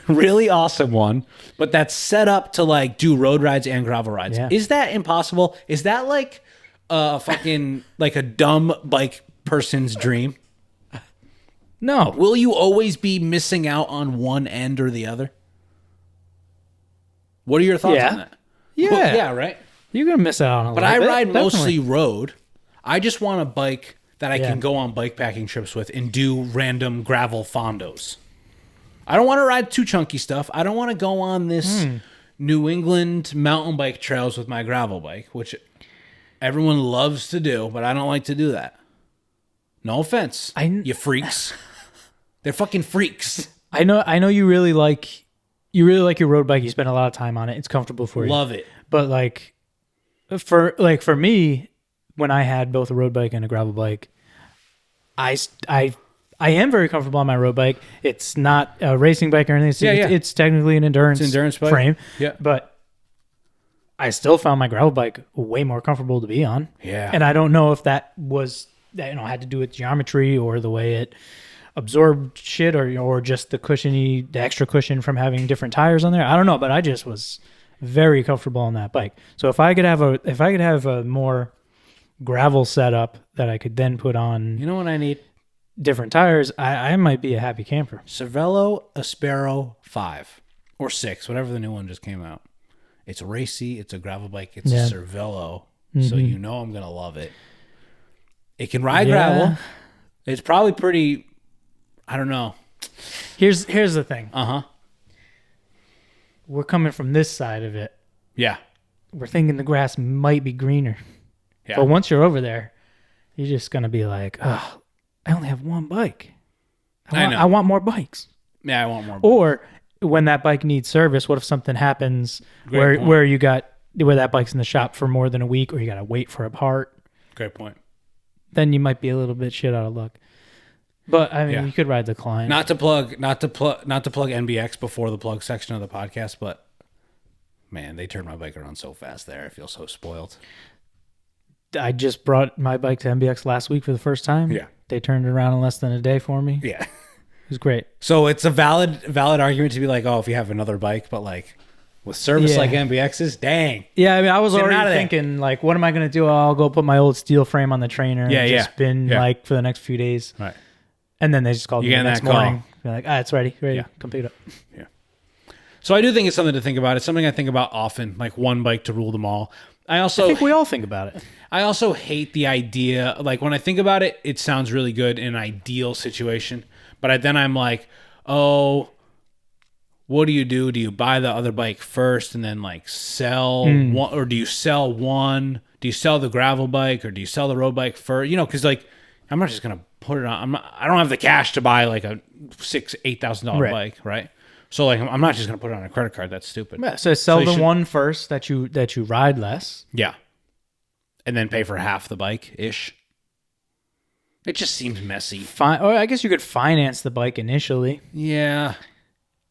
really awesome one, but that's set up to like do road rides and gravel rides. Yeah. Is that impossible? Is that like a fucking like a dumb bike person's dream? No. Will you always be missing out on one end or the other? What are your thoughts on that? Yeah. Well, yeah, right? You're going to miss out on a lot. But I ride mostly road. I just want a bike that I can go on bike packing trips with and do random gravel fondos. I don't want to ride too chunky stuff. I don't want to go on this New England mountain bike trails with my gravel bike, which everyone loves to do, but I don't like to do that. No offense, you freaks. They're fucking freaks. I know you really like your road bike. You spend a lot of time on it. It's comfortable for you. Love it. But for me, when I had both a road bike and a gravel bike, I am very comfortable on my road bike. It's not a racing bike or anything. It's technically an endurance bike. Frame. Yeah. But I still found my gravel bike way more comfortable to be on. Yeah. And I don't know if that was had to do with geometry or the way it absorbed shit or just the extra cushion from having different tires on there. I don't know, but I just was very comfortable on that bike. So if I could have a more gravel setup that I could then put on, you know what I need? Different tires, I might be a happy camper. Cervelo Aspero 5 or 6, whatever the new one just came out. It's racy. It's a gravel bike. It's a Cervelo. So you know I'm going to love it. It can ride gravel. It's probably pretty, I don't know. Here's the thing. Uh-huh. We're coming from this side of it. Yeah. We're thinking the grass might be greener. Yeah. But once you're over there, you're just going to be like, oh, I only have one bike. I want more bikes. Yeah, I want more bikes. Or when that bike needs service, what if something happens where you got where that bike's in the shop for more than a week, or you got to wait for a part. Great point. Then you might be a little bit shit out of luck. But I mean, you could ride the Client. Not to plug NBX before the plug section of the podcast, but man, they turned my bike around so fast there. I feel so spoiled. I just brought my bike to NBX last week for the first time. Yeah. They turned it around in less than a day for me. Yeah. It was great. So it's a valid argument to be like, oh, if you have another bike, but like with service like NBX's, dang. Yeah, I mean, I was already thinking, like, what am I going to do? I'll go put my old steel frame on the trainer and just spin like for the next few days. Right. And then they just called me the next morning. They're like, it's ready to come pick it up. Yeah. So I do think it's something to think about. It's something I think about often, like one bike to rule them all. I think we all think about it. I also hate the idea, like when I think about it, it sounds really good in an ideal situation. But then I'm like, oh, what do? Do you buy the other bike first and then like sell one, or do you sell one? Do you sell the gravel bike or do you sell the road bike first? You know, because like I'm not just gonna put it on. I don't have the cash to buy like a $8,000 bike, right? So like I'm not just gonna put it on a credit card. That's stupid. Yeah, so sell the one first that you ride less. Yeah, and then pay for half the bike ish. It just seems messy. Or I guess you could finance the bike initially. Yeah,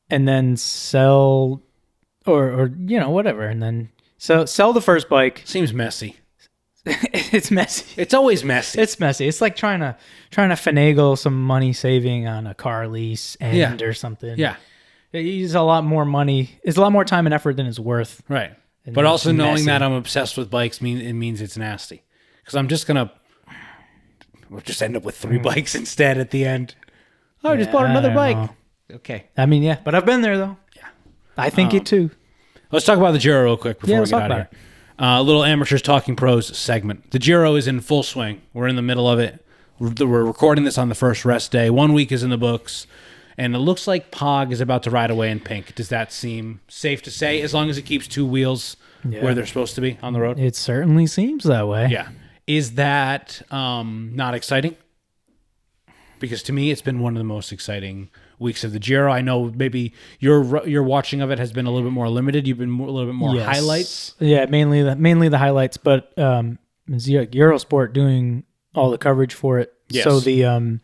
and then sell, or you know, whatever, and then sell the first bike. Seems messy. It's messy. It's always messy. It's messy. It's like trying to finagle some money saving on a car lease or something. Yeah. It's a lot more money. It's a lot more time and effort than it's worth. Right. But also knowing that I'm obsessed with bikes means it's nasty. Because I'm just going to just end up with 3 bikes instead at the end. Oh, I just bought another bike. Know. Okay. I mean, yeah. But I've been there, though. Yeah. I think it, too. Let's talk about the Giro real quick before we get out of here. A little Amateurs Talking Pros segment. The Giro is in full swing. We're in the middle of it. We're recording this on the first rest day. 1 week is in the books. And it looks like Pog is about to ride away in pink. Does that seem safe to say, as long as it keeps 2 wheels where they're supposed to be on the road? It certainly seems that way. Yeah. Is that not exciting? Because to me, it's been one of the most exciting weeks of the Giro. I know maybe your watching of it has been a little bit more limited. You've been a little bit more highlights. Yeah, mainly the highlights. But Eurosport doing all the coverage for it. Yes. So their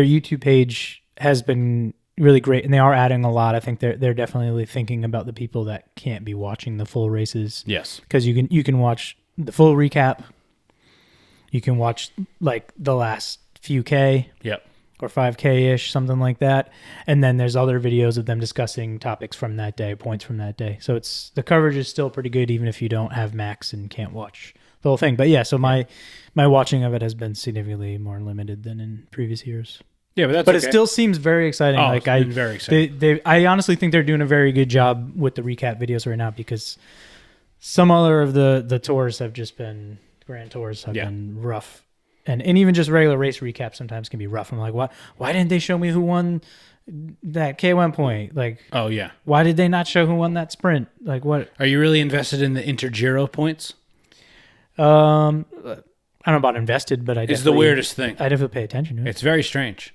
YouTube page has been really great, and they are adding a lot. I think they're definitely thinking about the people that can't be watching the full races. Yes, because you can watch the full recap. You can watch like the last few K, or 5K ish, something like that, and then there's other videos of them discussing topics from that day, points from that day. So the coverage is still pretty good, even if you don't have Max and can't watch the whole thing. But yeah, so my watching of it has been significantly more limited than in previous years. Yeah, but it still seems very exciting. Oh, it's been very exciting. I honestly think they're doing a very good job with the recap videos right now, because some other of the tours have just been Grand Tours have been rough, and even just regular race recaps sometimes can be rough. I'm like, why didn't they show me who won that K1 point? Like, oh yeah, why did they not show who won that sprint? Like, what? Are you really invested in the Inter-Giro points? I don't know about invested, but it's the weirdest thing. I definitely pay attention to it. It's very strange.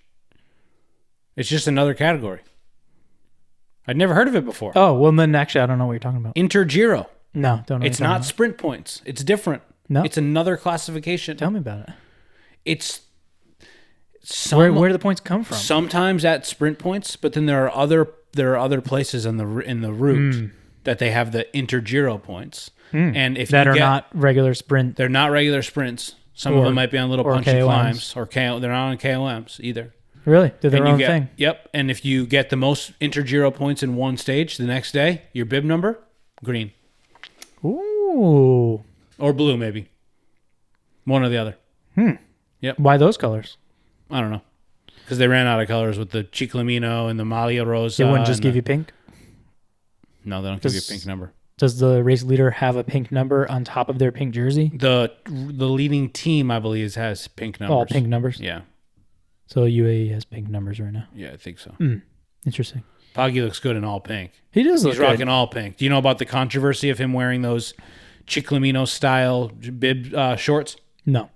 It's just another category. I'd never heard of it before. Oh, well, then actually, I don't know what you're talking about. Inter-Giro. No, don't know. It's not sprint points. It's different. No. It's another classification. Tell me about it. It's where do the points come from? Sometimes at sprint points, but then there are other places in the route that they have the Inter-Giro points. And if that are not regular sprint, they're not regular sprints. Some of them might be on little punchy climbs, or they're not on KOMs either. Really? They're their own thing? Yep. And if you get the most Inter-Giro points in one stage, the next day, your bib number, green. Ooh. Or blue, maybe. One or the other. Yep. Why those colors? I don't know. Because they ran out of colors with the Ciclamino and the Maglia Rosa. They wouldn't just give you pink? No, they don't give you a pink number. Does the race leader have a pink number on top of their pink jersey? The leading team, I believe, has pink numbers. All pink numbers? Yeah. So UAE has pink numbers right now. Yeah, I think so. Interesting. Poggy looks good in all pink. He does look good. He's rocking all pink. Do you know about the controversy of him wearing those Ciclamino style bib shorts? No.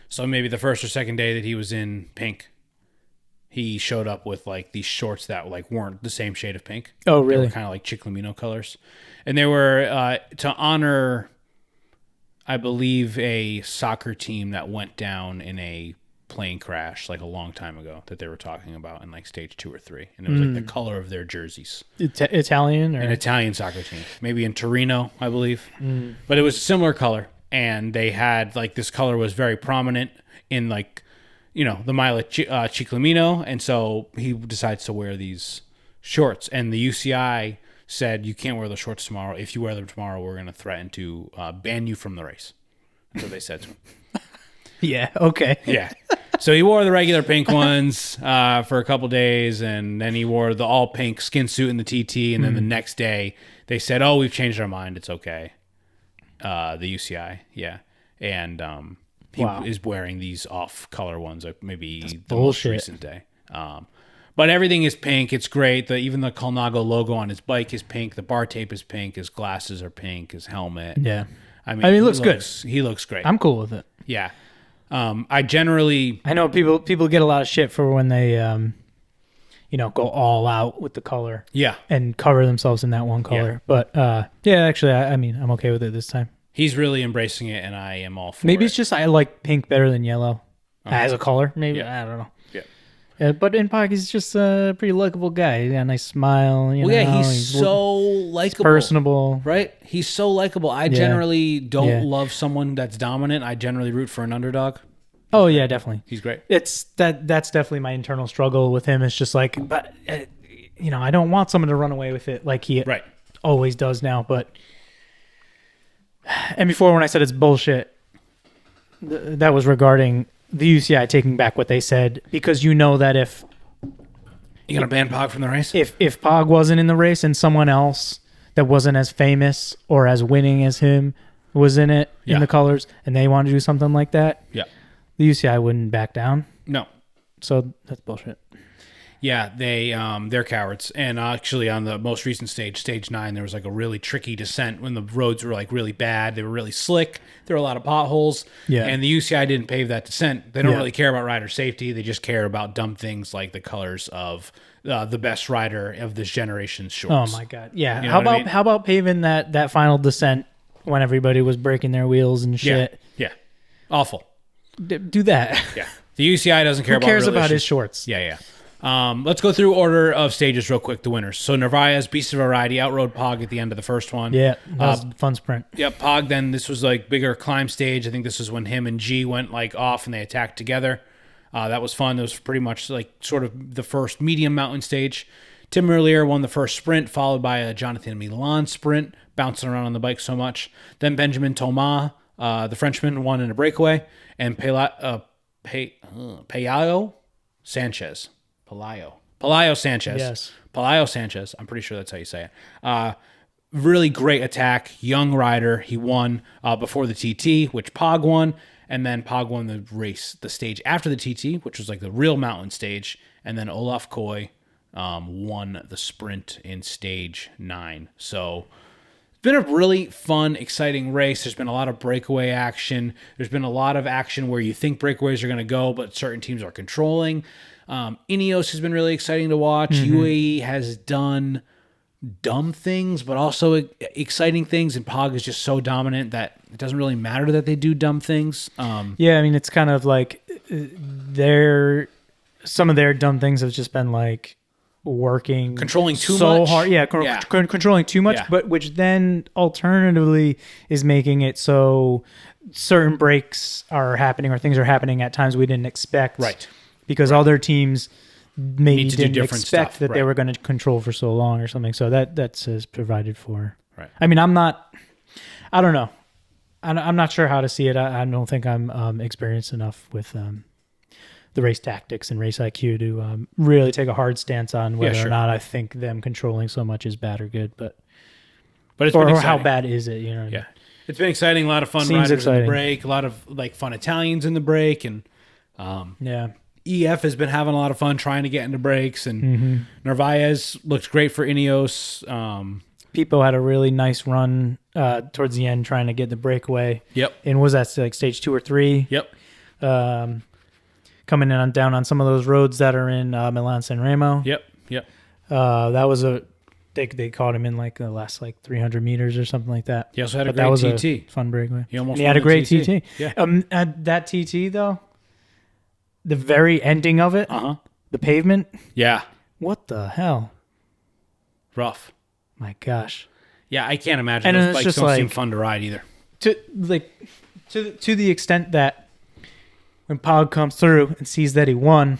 So maybe the first or second day that he was in pink, he showed up with like these shorts that like weren't the same shade of pink. Oh, really? They were kind of like Chiclamino colors. And they were to honor, I believe, a soccer team that went down in a plane crash like a long time ago that they were talking about in like stage 2 or 3. And it was like the color of their jerseys. Italian? Or? An Italian soccer team. Maybe in Torino, I believe. But it was a similar color. And they had like this color was very prominent in like, you know, the Mila Chiclamino. And so he decides to wear these shorts. And the UCI said, you can't wear the shorts tomorrow. If you wear them tomorrow, we're going to threaten to ban you from the race. That's what they said to him. Yeah, okay. Yeah. So he wore the regular pink ones for a couple days, and then he wore the all pink skin suit in the TT, and then the next day they said, oh, we've changed our mind. It's okay. The UCI, yeah. And he is wearing these off-color ones, like maybe the most recent day. But everything is pink. It's great. Even the Colnago logo on his bike is pink. The bar tape is pink. His glasses are pink. His helmet. Yeah. I mean, he looks good. He looks great. I'm cool with it. Yeah. I know people get a lot of shit for when they, go all out with the color. Yeah. And cover themselves in that one color. Yeah. But, actually, I'm okay with it this time. He's really embracing it, and I am all for it. Maybe it's just I like pink better than yellow as a color. Maybe. Yeah. I don't know. Yeah. But in Pog, he's just a pretty likable guy. He got a nice smile. He's so likable. Personable. Right? He's so likable. I generally don't love someone that's dominant. I generally root for an underdog. Oh, yeah, definitely. He's great. That's definitely my internal struggle with him. It's just like, but, I don't want someone to run away with it like he always does now. But, and before when I said it's bullshit, that was regarding the UCI taking back what they said, because you know that if you gonna ban Pog from the race, if Pog wasn't in the race and someone else that wasn't as famous or as winning as him was in it in the colors, and they wanted to do something like that, the UCI wouldn't back down. No, so that's bullshit. Yeah, they're cowards. And actually, on the most recent stage 9, there was like a really tricky descent when the roads were like really bad. They were really slick. There were a lot of potholes. Yeah. And the UCI didn't pave that descent. They don't really care about rider safety. They just care about dumb things like the colors of the best rider of this generation's shorts. Oh my God! Yeah. You know how about paving that final descent when everybody was breaking their wheels and shit? Yeah. Awful. Do that. Yeah. The UCI doesn't care about. Who cares about his shorts? Yeah. Let's go through order of stages real quick, the winners. So Narvaez, Beast of a Ride, he outrode Pog at the end of the first one. Yeah, that was a fun sprint. Yeah, Pog, then this was like bigger climb stage. I think this was when him and G went like off and they attacked together. That was fun. It was pretty much like sort of the first medium mountain stage. Tim Merlier won the first sprint, followed by a Jonathan Milan sprint, bouncing around on the bike so much. Then Benjamin Thomas, the Frenchman, won in a breakaway. And Pelayo Sanchez. Pelayo Sanchez. Yes. Pelayo Sanchez. I'm pretty sure that's how you say it. Really great attack. Young rider. He won before the TT, which Pog won. And then Pog won the race, the stage after the TT, which was like the real mountain stage. And then Olaf Koy won the sprint in stage 9. So it's been a really fun, exciting race. There's been a lot of breakaway action. There's been a lot of action where you think breakaways are going to go, but certain teams are controlling. Ineos has been really exciting to watch. UAE has done dumb things, but also exciting things, and Pog is just so dominant that it doesn't really matter that they do dumb things. Yeah, I mean, it's kind of like some of their dumb things have just been like controlling too so much. Hard. Yeah, controlling too much, but which then alternatively is making it so certain breaks are happening or things are happening at times we didn't expect. Right. Because other teams maybe didn't expect stuff. that they were going to control for so long or something. So that's provided for. Right. I mean, I don't know. I'm not sure how to see it. I don't think I'm experienced enough with the race tactics and race IQ to really take a hard stance on whether or not I think them controlling so much is bad or good. But it's or how bad is it? You know. Yeah. It's been exciting. A lot of fun riders in the break. A lot of like fun Italians in the break, and EF has been having a lot of fun trying to get into breaks, and Narvaez looked great for Ineos. Pipo had a really nice run towards the end trying to get the breakaway. Yep. And was that like stage 2 or 3? Yep. coming in down on some of those roads that are in Milan San Remo. Yep. That was they caught him in like the last like 300 meters or something like that. He also had a that was great TT. A fun breakaway. He almost had a great TT. Yeah. That TT though, the very ending of it, the pavement. Yeah. What the hell? Rough. My gosh. Yeah, I can't imagine. And those bikes don't seem fun to ride either. To the extent that when Pog comes through and sees that he won,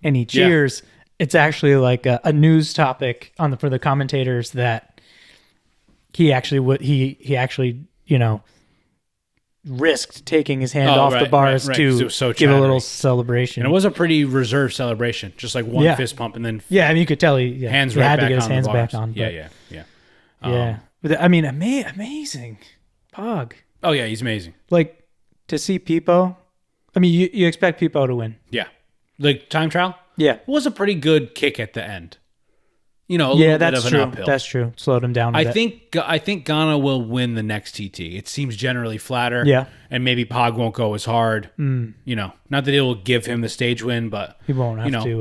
and he cheers, it's actually like a news topic for the commentators that he actually risked taking his hand off the bars to give a little celebration. And it was a pretty reserved celebration, just like one fist pump and then I mean, you could tell he had to get his hands back on. Yeah. But I mean, amazing Pog. Oh yeah, he's amazing. Like to see Pipo. I mean, you expect Pipo to win. Yeah, like time trial. Yeah, it was a pretty good kick at the end. A little bit of an uphill. That's true. Slowed him down. I think Ghana will win the next TT. It seems generally flatter. Yeah, and maybe Pog won't go as hard. Not that it will give him the stage win, but he won't have to.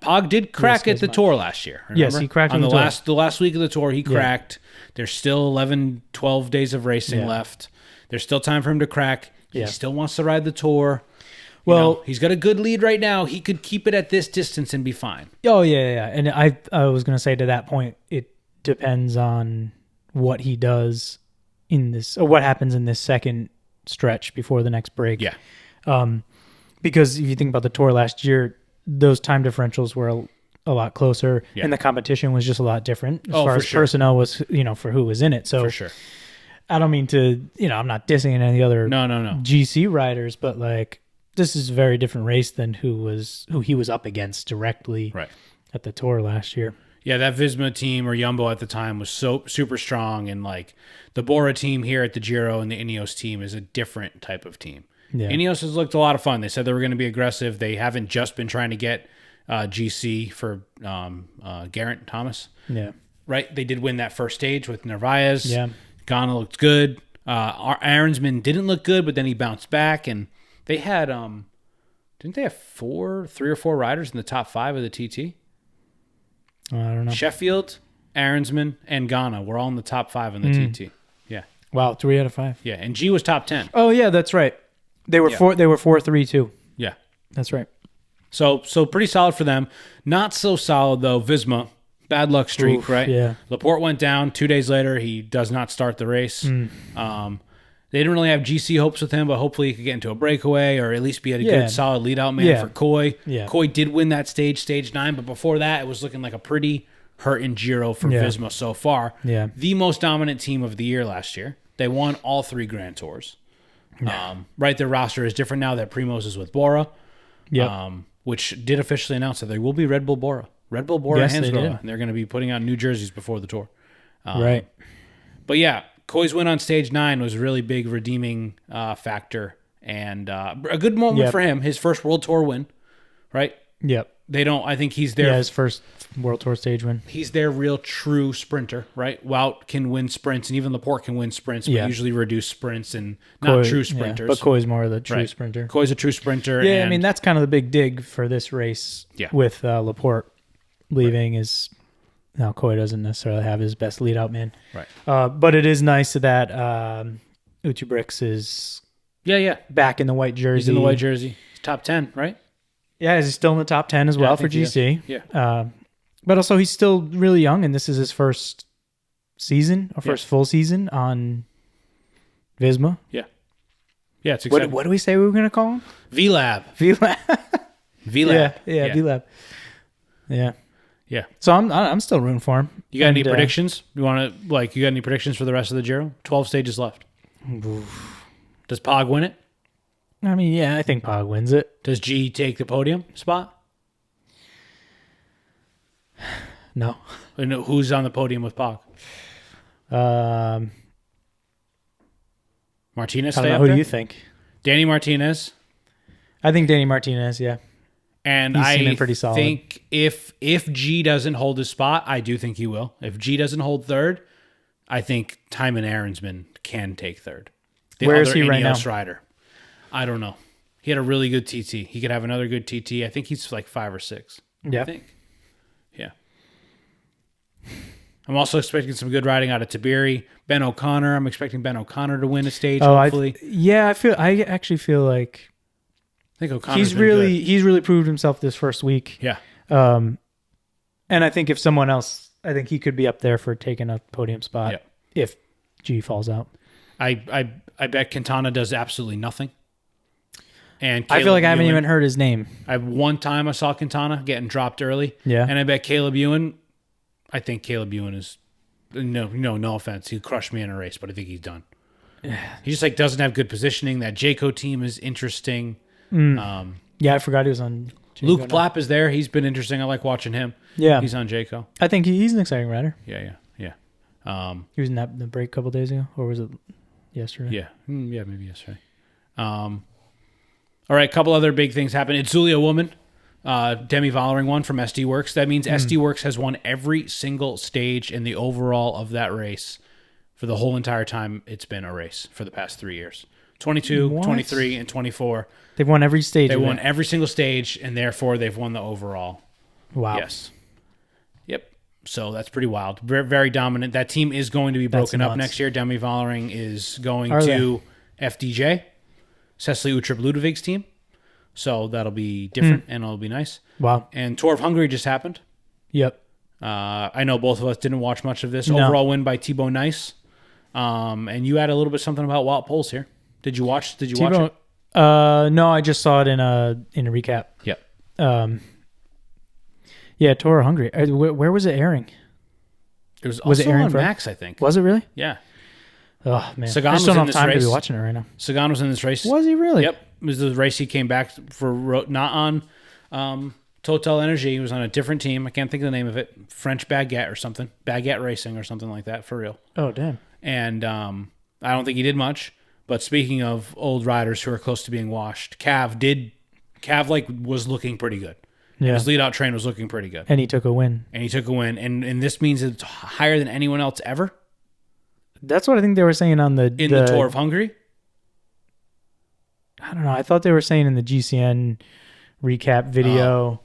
Pog did crack at the Tour last year. Remember? Yes, he cracked on the last week of the Tour. He cracked. There's still 11, 12 days of racing left. There's still time for him to crack. He still wants to ride the Tour. Well, he's got a good lead right now. He could keep it at this distance and be fine. Oh, yeah. And I was going to say to that point, it depends on what he does in this, or what happens in this second stretch before the next break. Yeah. Because if you think about the Tour last year, those time differentials were a lot closer, and the competition was just a lot different as far as personnel was, for who was in it. So for sure. I don't mean to, I'm not dissing any other no GC riders, but like, this is a very different race than who he was up against directly at the Tour last year. Yeah, that Visma team or Jumbo at the time was so super strong, and like the Bora team here at the Giro and the Ineos team is a different type of team. Yeah. Ineos has looked a lot of fun. They said they were going to be aggressive. They haven't just been trying to get GC for Geraint Thomas. Yeah. Right? They did win that first stage with Narvaez. Yeah. Ghana looked good. Aaronsman didn't look good, but then he bounced back, and they had, didn't they have 3 or 4 riders in the top 5 of the TT? I don't know. Sheffield, Aaronsman, and Ghana were all in the top 5 in the TT. Yeah. Wow, 3 out of 5. Yeah, and G was top 10. Oh yeah, that's right. They were 4-3 too. Yeah, that's right. So pretty solid for them. Not so solid though. Visma, bad luck streak, right? Yeah. Laporte went down 2 days later. He does not start the race. They didn't really have GC hopes with him, but hopefully he could get into a breakaway or at least be a good, solid lead-out man for Coy. Yeah. Coy did win that stage 9, but before that, it was looking like a pretty hurting Giro for Visma so far. Yeah. The most dominant team of the year last year. They won all 3 Grand Tours. Yeah. Their roster is different now that Primoz is with Bora, which did officially announce that there will be Red Bull Bora. Red Bull Bora Hansgrohe, and they're going to be putting out new jerseys before the Tour. Right. But yeah, Coy's win on stage 9 was a really big redeeming factor and a good moment for him. His first World Tour win, right? Yep. I think he's there. Yeah, his first World Tour stage win. He's their real true sprinter, right? Wout can win sprints, and even Laporte can win sprints, but usually reduce sprints and not true sprinters. But Coy's more of the true sprinter. Coy's a true sprinter. Yeah, I mean, that's kind of the big dig for this race with Laporte leaving is now Coy doesn't necessarily have his best lead out man. Right. But it is nice that Utubrix is back in the white jersey. He's in the white jersey. He's top 10, right? Yeah, he's still in the top 10 as well for GC. Yeah. But also he's still really young, and this is his first season, or first full season on Visma. Yeah. Yeah, it's exciting. What do we say we were going to call him? V-Lab. V-Lab. V-Lab. Yeah, V-Lab. Yeah. Yeah. So I'm still rooting for him. You got any predictions? You got any predictions for the rest of the Giro? 12 stages left. Does Pog win it? I mean, yeah, I think Pog wins it. Does G take the podium spot? No. And who's on the podium with Pog? Martinez. I don't know. Who do you think? Danny Martinez. I think Danny Martinez. Yeah. And I pretty solid. Think if G doesn't hold his spot, I do think he will. If G doesn't hold third, I think Tymon Aaronsman can take third. Where is he right now? Rider. I don't know. He had a really good TT. He could have another good TT. I think he's like 5 or 6. Yeah. I think. Yeah. I'm also expecting some good riding out of Tiberi. Ben O'Connor. I'm expecting Ben O'Connor to win a stage, hopefully. I actually feel like I think O'Connor's he's really proved himself this first week. Yeah. And I think if someone else, I think he could be up there for taking a podium spot if G falls out. I bet Quintana does absolutely nothing. And I feel like I haven't even heard his name. One time I saw Quintana getting dropped early. Yeah. And I bet Caleb Ewan, I think Caleb Ewan is, no offense. He crushed me in a race, but I think he's done. He just like doesn't have good positioning. That Jayco team is interesting. Yeah, I forgot he was on Jayco. Luke Plapp is there. He's been interesting. I like watching him. Yeah. He's on Jayco. I think he's an exciting rider. Yeah. He was in the break a couple days ago, or was it yesterday? Yeah. Yeah, maybe yesterday. All right, a couple other big things happened. It's Zulia Woman. Demi Vollering won from SD Works. That means SD Works has won every single stage in the overall of that race for the whole entire time it's been a race for the past 3 years. 22, 23, and 24. They've won every stage. They won every single stage, and therefore they've won the overall. Wow. Yes. Yep. So that's pretty wild. Very, very dominant. That team is going to be broken up next year. Demi Vollering is going to FDJ, Cecily Uttrup Ludwig's team. So that'll be different, and it'll be nice. Wow. And Tour of Hungary just happened. Yep. I know both of us didn't watch much of this. No. Overall win by Thibaut Nice. And you had a little bit something about Wout Poels here. Did you watch it? No, I just saw it in a recap. Yep. Yeah, Tour of Hungary. Where was it airing? It was it airing on Max, I think. Was it really? Yeah. Oh man, Sagan I just don't have time to be watching it right now. Sagan was in this race. Was he really? Yep. It was the race he came back for, not on Total Energy. He was on a different team. I can't think of the name of it. French Baguette or something. Baguette Racing or something like that, for real. Oh, damn. And I don't think he did much. But speaking of old riders who are close to being washed, Cav was looking pretty good. Yeah. His lead-out train was looking pretty good. And he took a win. And this means it's higher than anyone else ever? That's what I think they were saying on the Tour of Hungary? I don't know. I thought they were saying in the GCN recap video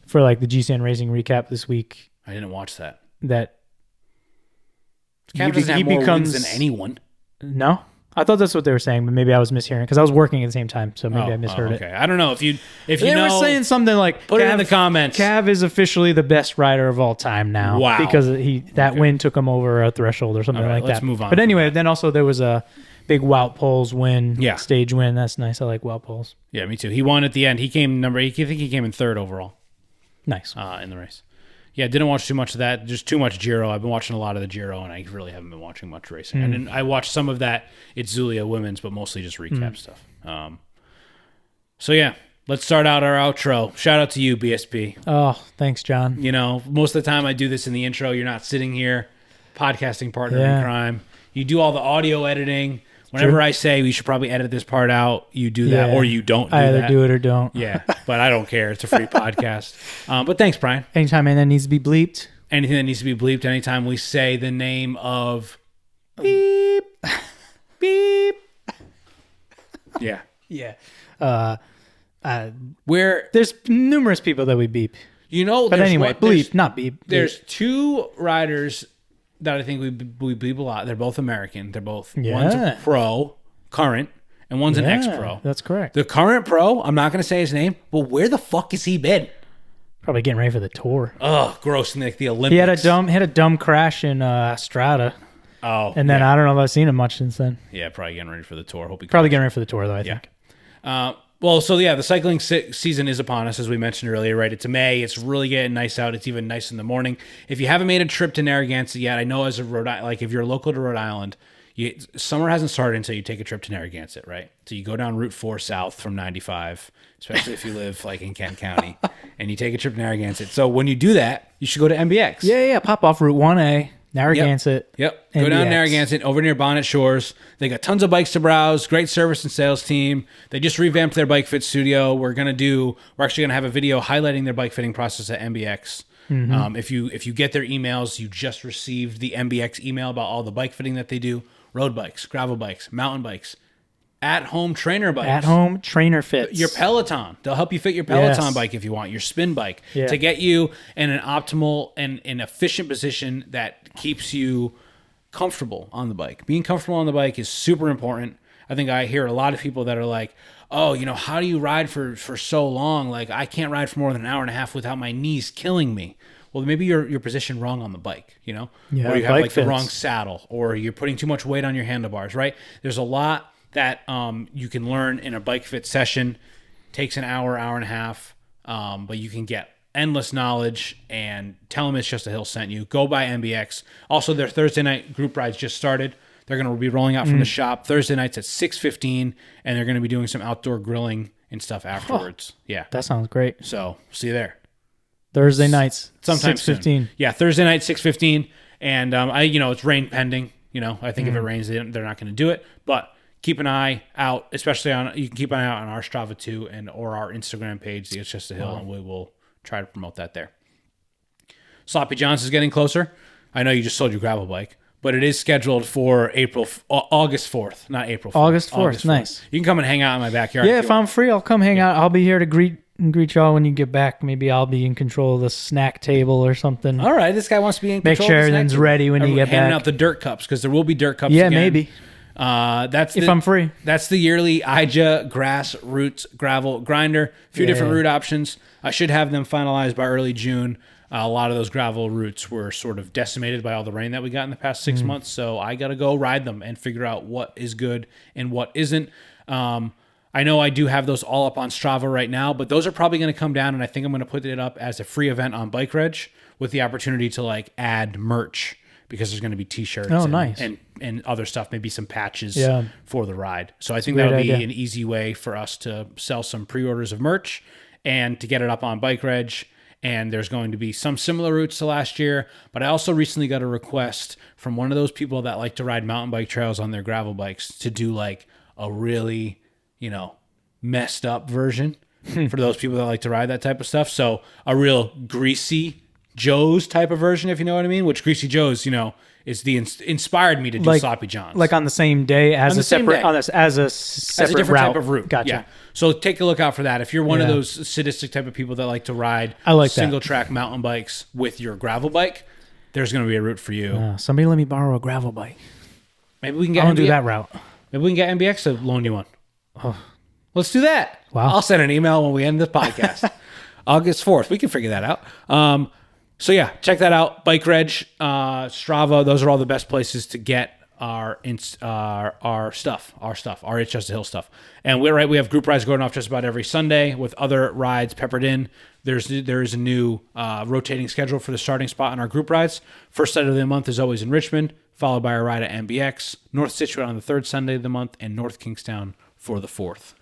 for like the GCN Racing recap this week. I didn't watch that. That Cav doesn't have more wins than anyone. No? I thought that's what they were saying, but maybe I was mishearing because I was working at the same time, so maybe I misheard it. I don't know if you they were saying something like, put it in the comments. Cav is officially the best rider of all time now. Wow, because that win took him over a threshold or something like that. Let's move on. But anyway, then also there was a big Wout Poels win, stage win. That's nice. I like Wout Poels. Yeah, me too. He won at the end. He came I think he came in third overall. Nice in the race. Yeah, didn't watch too much of that. Just too much Giro. I've been watching a lot of the Giro, and I really haven't been watching much racing. I watched some of that. It's Zulia Women's, but mostly just recap stuff. So yeah, let's start out our outro. Shout out to you, BSP. Oh, thanks, John. You know, most of the time I do this in the intro. You're not sitting here, podcasting partner in crime. You do all the audio editing. Whenever I say we should probably edit this part out, you do that, or you don't do that. I either do it or don't. Yeah, but I don't care. It's a free podcast. But thanks, Brian. Anytime anything needs to be bleeped. Anything that needs to be bleeped, anytime we say the name of beep, beep. Yeah. Yeah. There's numerous people that we beep. You know, but anyway, bleep, not beep. There's two riders that I think we bleep a lot. They're both American. They're both one's a pro, current, and one's an ex-pro. That's correct. The current pro, I'm not going to say his name, but where the fuck has he been? Probably getting ready for the tour. Oh, gross! Like the Olympics. He had a dumb crash in Strata. Oh, and then I don't know if I've seen him much since then. Yeah, probably getting ready for the tour. Probably getting ready for the tour though. I think. Well, so yeah, the cycling season is upon us, as we mentioned earlier, right? It's May. It's really getting nice out. It's even nice in the morning. If you haven't made a trip to Narragansett yet, I know as a if you're local to Rhode Island, summer hasn't started until you take a trip to Narragansett, right? So you go down Route 4 south from 95, especially if you live like in Kent County, and you take a trip to Narragansett. So when you do that, you should go to MBX. Yeah. Pop off Route 1A. Narragansett. Yep. Go down Narragansett over near Bonnet Shores. They got tons of bikes to browse. Great service and sales team. They just revamped their bike fit studio. We're actually gonna have a video highlighting their bike fitting process at MBX. Mm-hmm. If you get their emails, you just received the MBX email about all the bike fitting that they do. Road bikes, gravel bikes, mountain bikes, at-home trainer bikes. At-home trainer fits. Your Peloton. They'll help you fit your Peloton bike if you want, your spin bike, to get you in an optimal and an efficient position that keeps you comfortable on the bike. Being comfortable on the bike is super important. I think I hear a lot of people that are like, oh, how do you ride for so long? Like, I can't ride for more than an hour and a half without my knees killing me. Well, maybe you're positioned wrong on the bike, or you have like the wrong saddle, or you're putting too much weight on your handlebars, right? There's a lot that you can learn in a bike fit session. Takes an hour and a half, but you can get endless knowledge. And tell them It's Just a Hill sent you. Go by MBX. Also, their Thursday night group rides just started. They're going to be rolling out from the shop Thursday nights at 6:15, and they're going to be doing some outdoor grilling and stuff afterwards. Yeah, that sounds great. So see you there. Thursday nights, sometime 6:15. Yeah, Thursday night, 6:15, and it's rain pending. I think if it rains, they're not going to do it. But keep an eye out, especially you can keep an eye out on our Strava too, or our Instagram page, the It's Just a Hill, and we will try to promote that there. Sloppy John's is getting closer. I know you just sold your gravel bike, but it is scheduled for August 4th, not April 4th. August 4th, nice. You can come and hang out in my backyard. Yeah, if I'm free, I'll come hang out. I'll be here to greet y'all when you get back. Maybe I'll be in control of the snack table or something. All right, this guy wants to be in control. Make sure everything's ready when you get back. Handing out the dirt cups, because there will be dirt cups. Yeah, again. maybe. If I'm free. That's the yearly IJAH grass roots gravel grinder. A few different root options. I should have them finalized by early June. A lot of those gravel roots were sort of decimated by all the rain that we got in the past 6 months. So I got to go ride them and figure out what is good and what isn't. I know I do have those all up on Strava right now, but those are probably going to come down, and I think I'm going to put it up as a free event on Bike Reg with the opportunity to add merch, because there's going to be t-shirts and other stuff, maybe some patches for the ride. So I think that'll be an easy way for us to sell some pre-orders of merch and to get it up on Bike Reg. And there's going to be some similar routes to last year. But I also recently got a request from one of those people that like to ride mountain bike trails on their gravel bikes to do a really, messed up version for those people that like to ride that type of stuff. So a real Greasy Joe's type of version, if you know what I mean, which Greasy Joe's, is inspired me to do Sloppy John's. On the same day as a separate different route. Type of route. Gotcha. Yeah. So take a look out for that. If you're one of those sadistic type of people that like to ride single track mountain bikes with your gravel bike, there's going to be a route for you. Somebody let me borrow a gravel bike. Maybe we can get. I want to do that route. Maybe we can get MBX to loan you one. Oh. Let's do that. Wow. I'll send an email when we end the podcast. August 4th. We can figure that out. So yeah, check that out. Bike Reg, Strava. Those are all the best places to get our stuff, our It's Just a Hill stuff. And we have group rides going off just about every Sunday with other rides peppered in. There is a new rotating schedule for the starting spot on our group rides. First Saturday of the month is always in Richmond, followed by a ride at MBX, North Scituate on the third Sunday of the month, and North Kingstown for the fourth.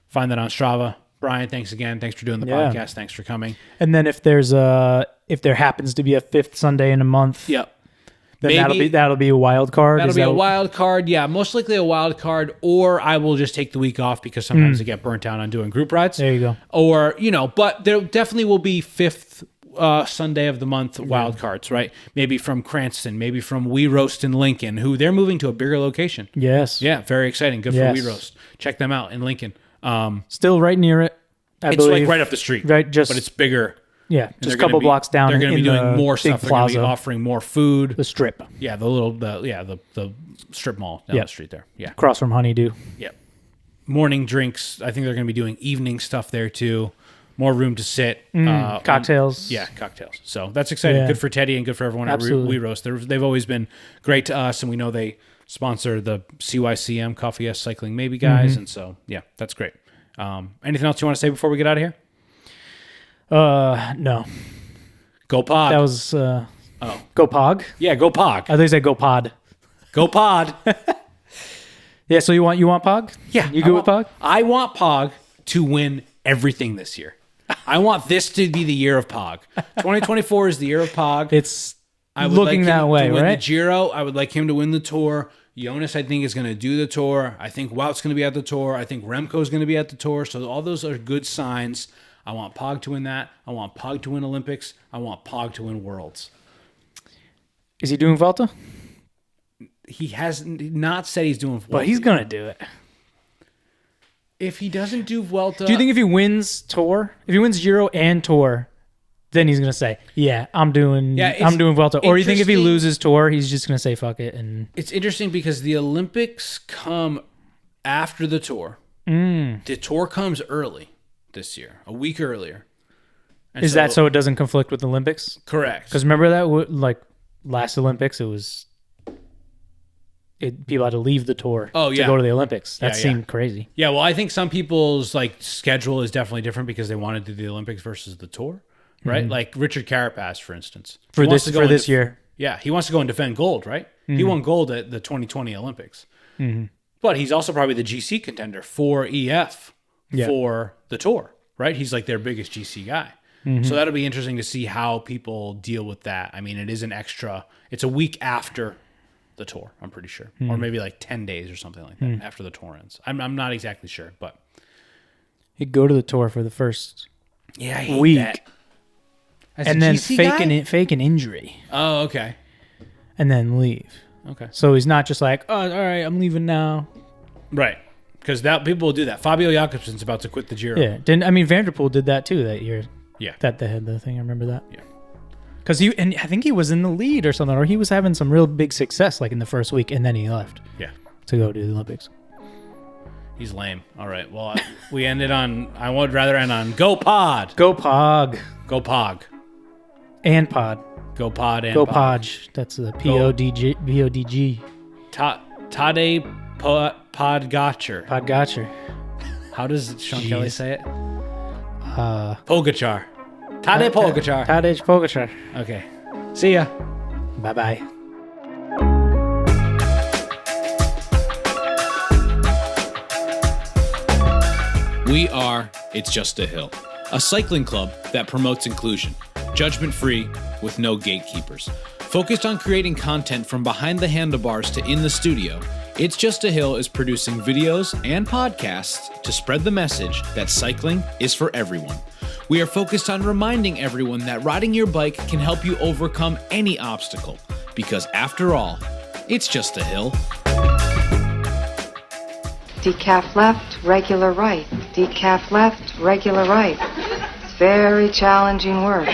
Find that on Strava. Brian, thanks again. Thanks for doing the podcast. Thanks for coming. And then if there happens to be a fifth Sunday in a month, then that'll be a wild card. That'll be a wild card. Yeah, most likely a wild card, or I will just take the week off because sometimes I get burnt out on doing group rides. There you go. Or but there definitely will be fifth Sunday of the month wild cards, right? Maybe from Cranston, maybe from We Roast in Lincoln, who they're moving to a bigger location. Yes. Yeah, very exciting. Good for We Roast. Check them out in Lincoln. Still right near it. I believe. Right up the street, right? But it's bigger. Yeah, just a couple blocks down. They're going to be doing more stuff. They're going to be offering more food. The strip. Yeah, the strip mall down the street there. Yeah, across from Honeydew. Yeah, morning drinks. I think they're going to be doing evening stuff there too. More room to sit. Cocktails. Cocktails. So that's exciting. Yeah. Good for Teddy and good for everyone at We Roast. They've always been great to us, and we know they sponsor the CYCM Coffee S Cycling Maybe guys, and so that's great. Anything else you want to say before we get out of here? No. Go Pog. That was Go Pog. Yeah, Go Pog. I think they said Go Pod. Go Pod. Yeah. So you want Pog? Yeah. You good with Pog? I want Pog to win everything this year. I want this to be the year of Pog. 2024 is the year of Pog. It's looking that way, right? The Giro. I would like him to win the Tour. Jonas, I think, is going to do the Tour. I think Wout's going to be at the Tour. I think Remco is going to be at the Tour. So all those are good signs. I want Pog to win that. I want Pog to win Olympics. I want Pog to win Worlds. Is he doing Vuelta? He has not said he's doing Vuelta. But he's going to do it. If he doesn't do Vuelta... Do you think if he wins Tour, if he wins Giro and Tour, then he's going to say, yeah, I'm doing Vuelta? Or you think if he loses Tour, he's just going to say, fuck it? And it's interesting because the Olympics come after the Tour. The Tour comes early this year, a week earlier. And is that so it doesn't conflict with the Olympics? Correct. Because remember that, like, last Olympics, people had to leave the Tour to go to the Olympics. That seemed crazy. Yeah, well, I think some people's like schedule is definitely different because they want to do the Olympics versus the Tour, right? Like Richard Carapaz, for instance. For this year. Yeah, he wants to go and defend gold, right? He won gold at the 2020 Olympics. But he's also probably the GC contender for EF for the Tour, right? He's like their biggest GC guy. So that'll be interesting to see how people deal with that. I mean, it is it's a week after the Tour, I'm pretty sure. Or maybe like 10 days or something like that after the Tour ends. I'm not exactly sure, but... He'd go to the Tour for the first week. That. And then fake an injury. Oh, okay. And then leave. Okay. So he's not just like, oh, all right, I'm leaving now. Right. Because people will do that. Fabio Jakobsen's about to quit the Giro. Yeah. Van der Poel did that too that year. Yeah. That they had the thing. I remember that. Yeah. Because I think he was in the lead or something, or he was having some real big success like in the first week, and then he left. Yeah. To go to the Olympics. He's lame. All right. Well, we ended on. I would rather end on Go Pod. Go Pog. Go Pog. And Pod. Go Pod and Go Pog. Podge. That's the Podg. Tade Podgotcher. Podgotcher. How does Sean Kelly say it? Pogacar. Tadej Pogacar. Tadej Pogacar. Okay. See ya. Bye-bye. We are It's Just a Hill, a cycling club that promotes inclusion, judgment-free, with no gatekeepers. Focused on creating content from behind the handlebars to in the studio, It's Just a Hill is producing videos and podcasts to spread the message that cycling is for everyone. We are focused on reminding everyone that riding your bike can help you overcome any obstacle, because after all, it's just a hill. Decaf left, regular right. Decaf left, regular right. It's very challenging work.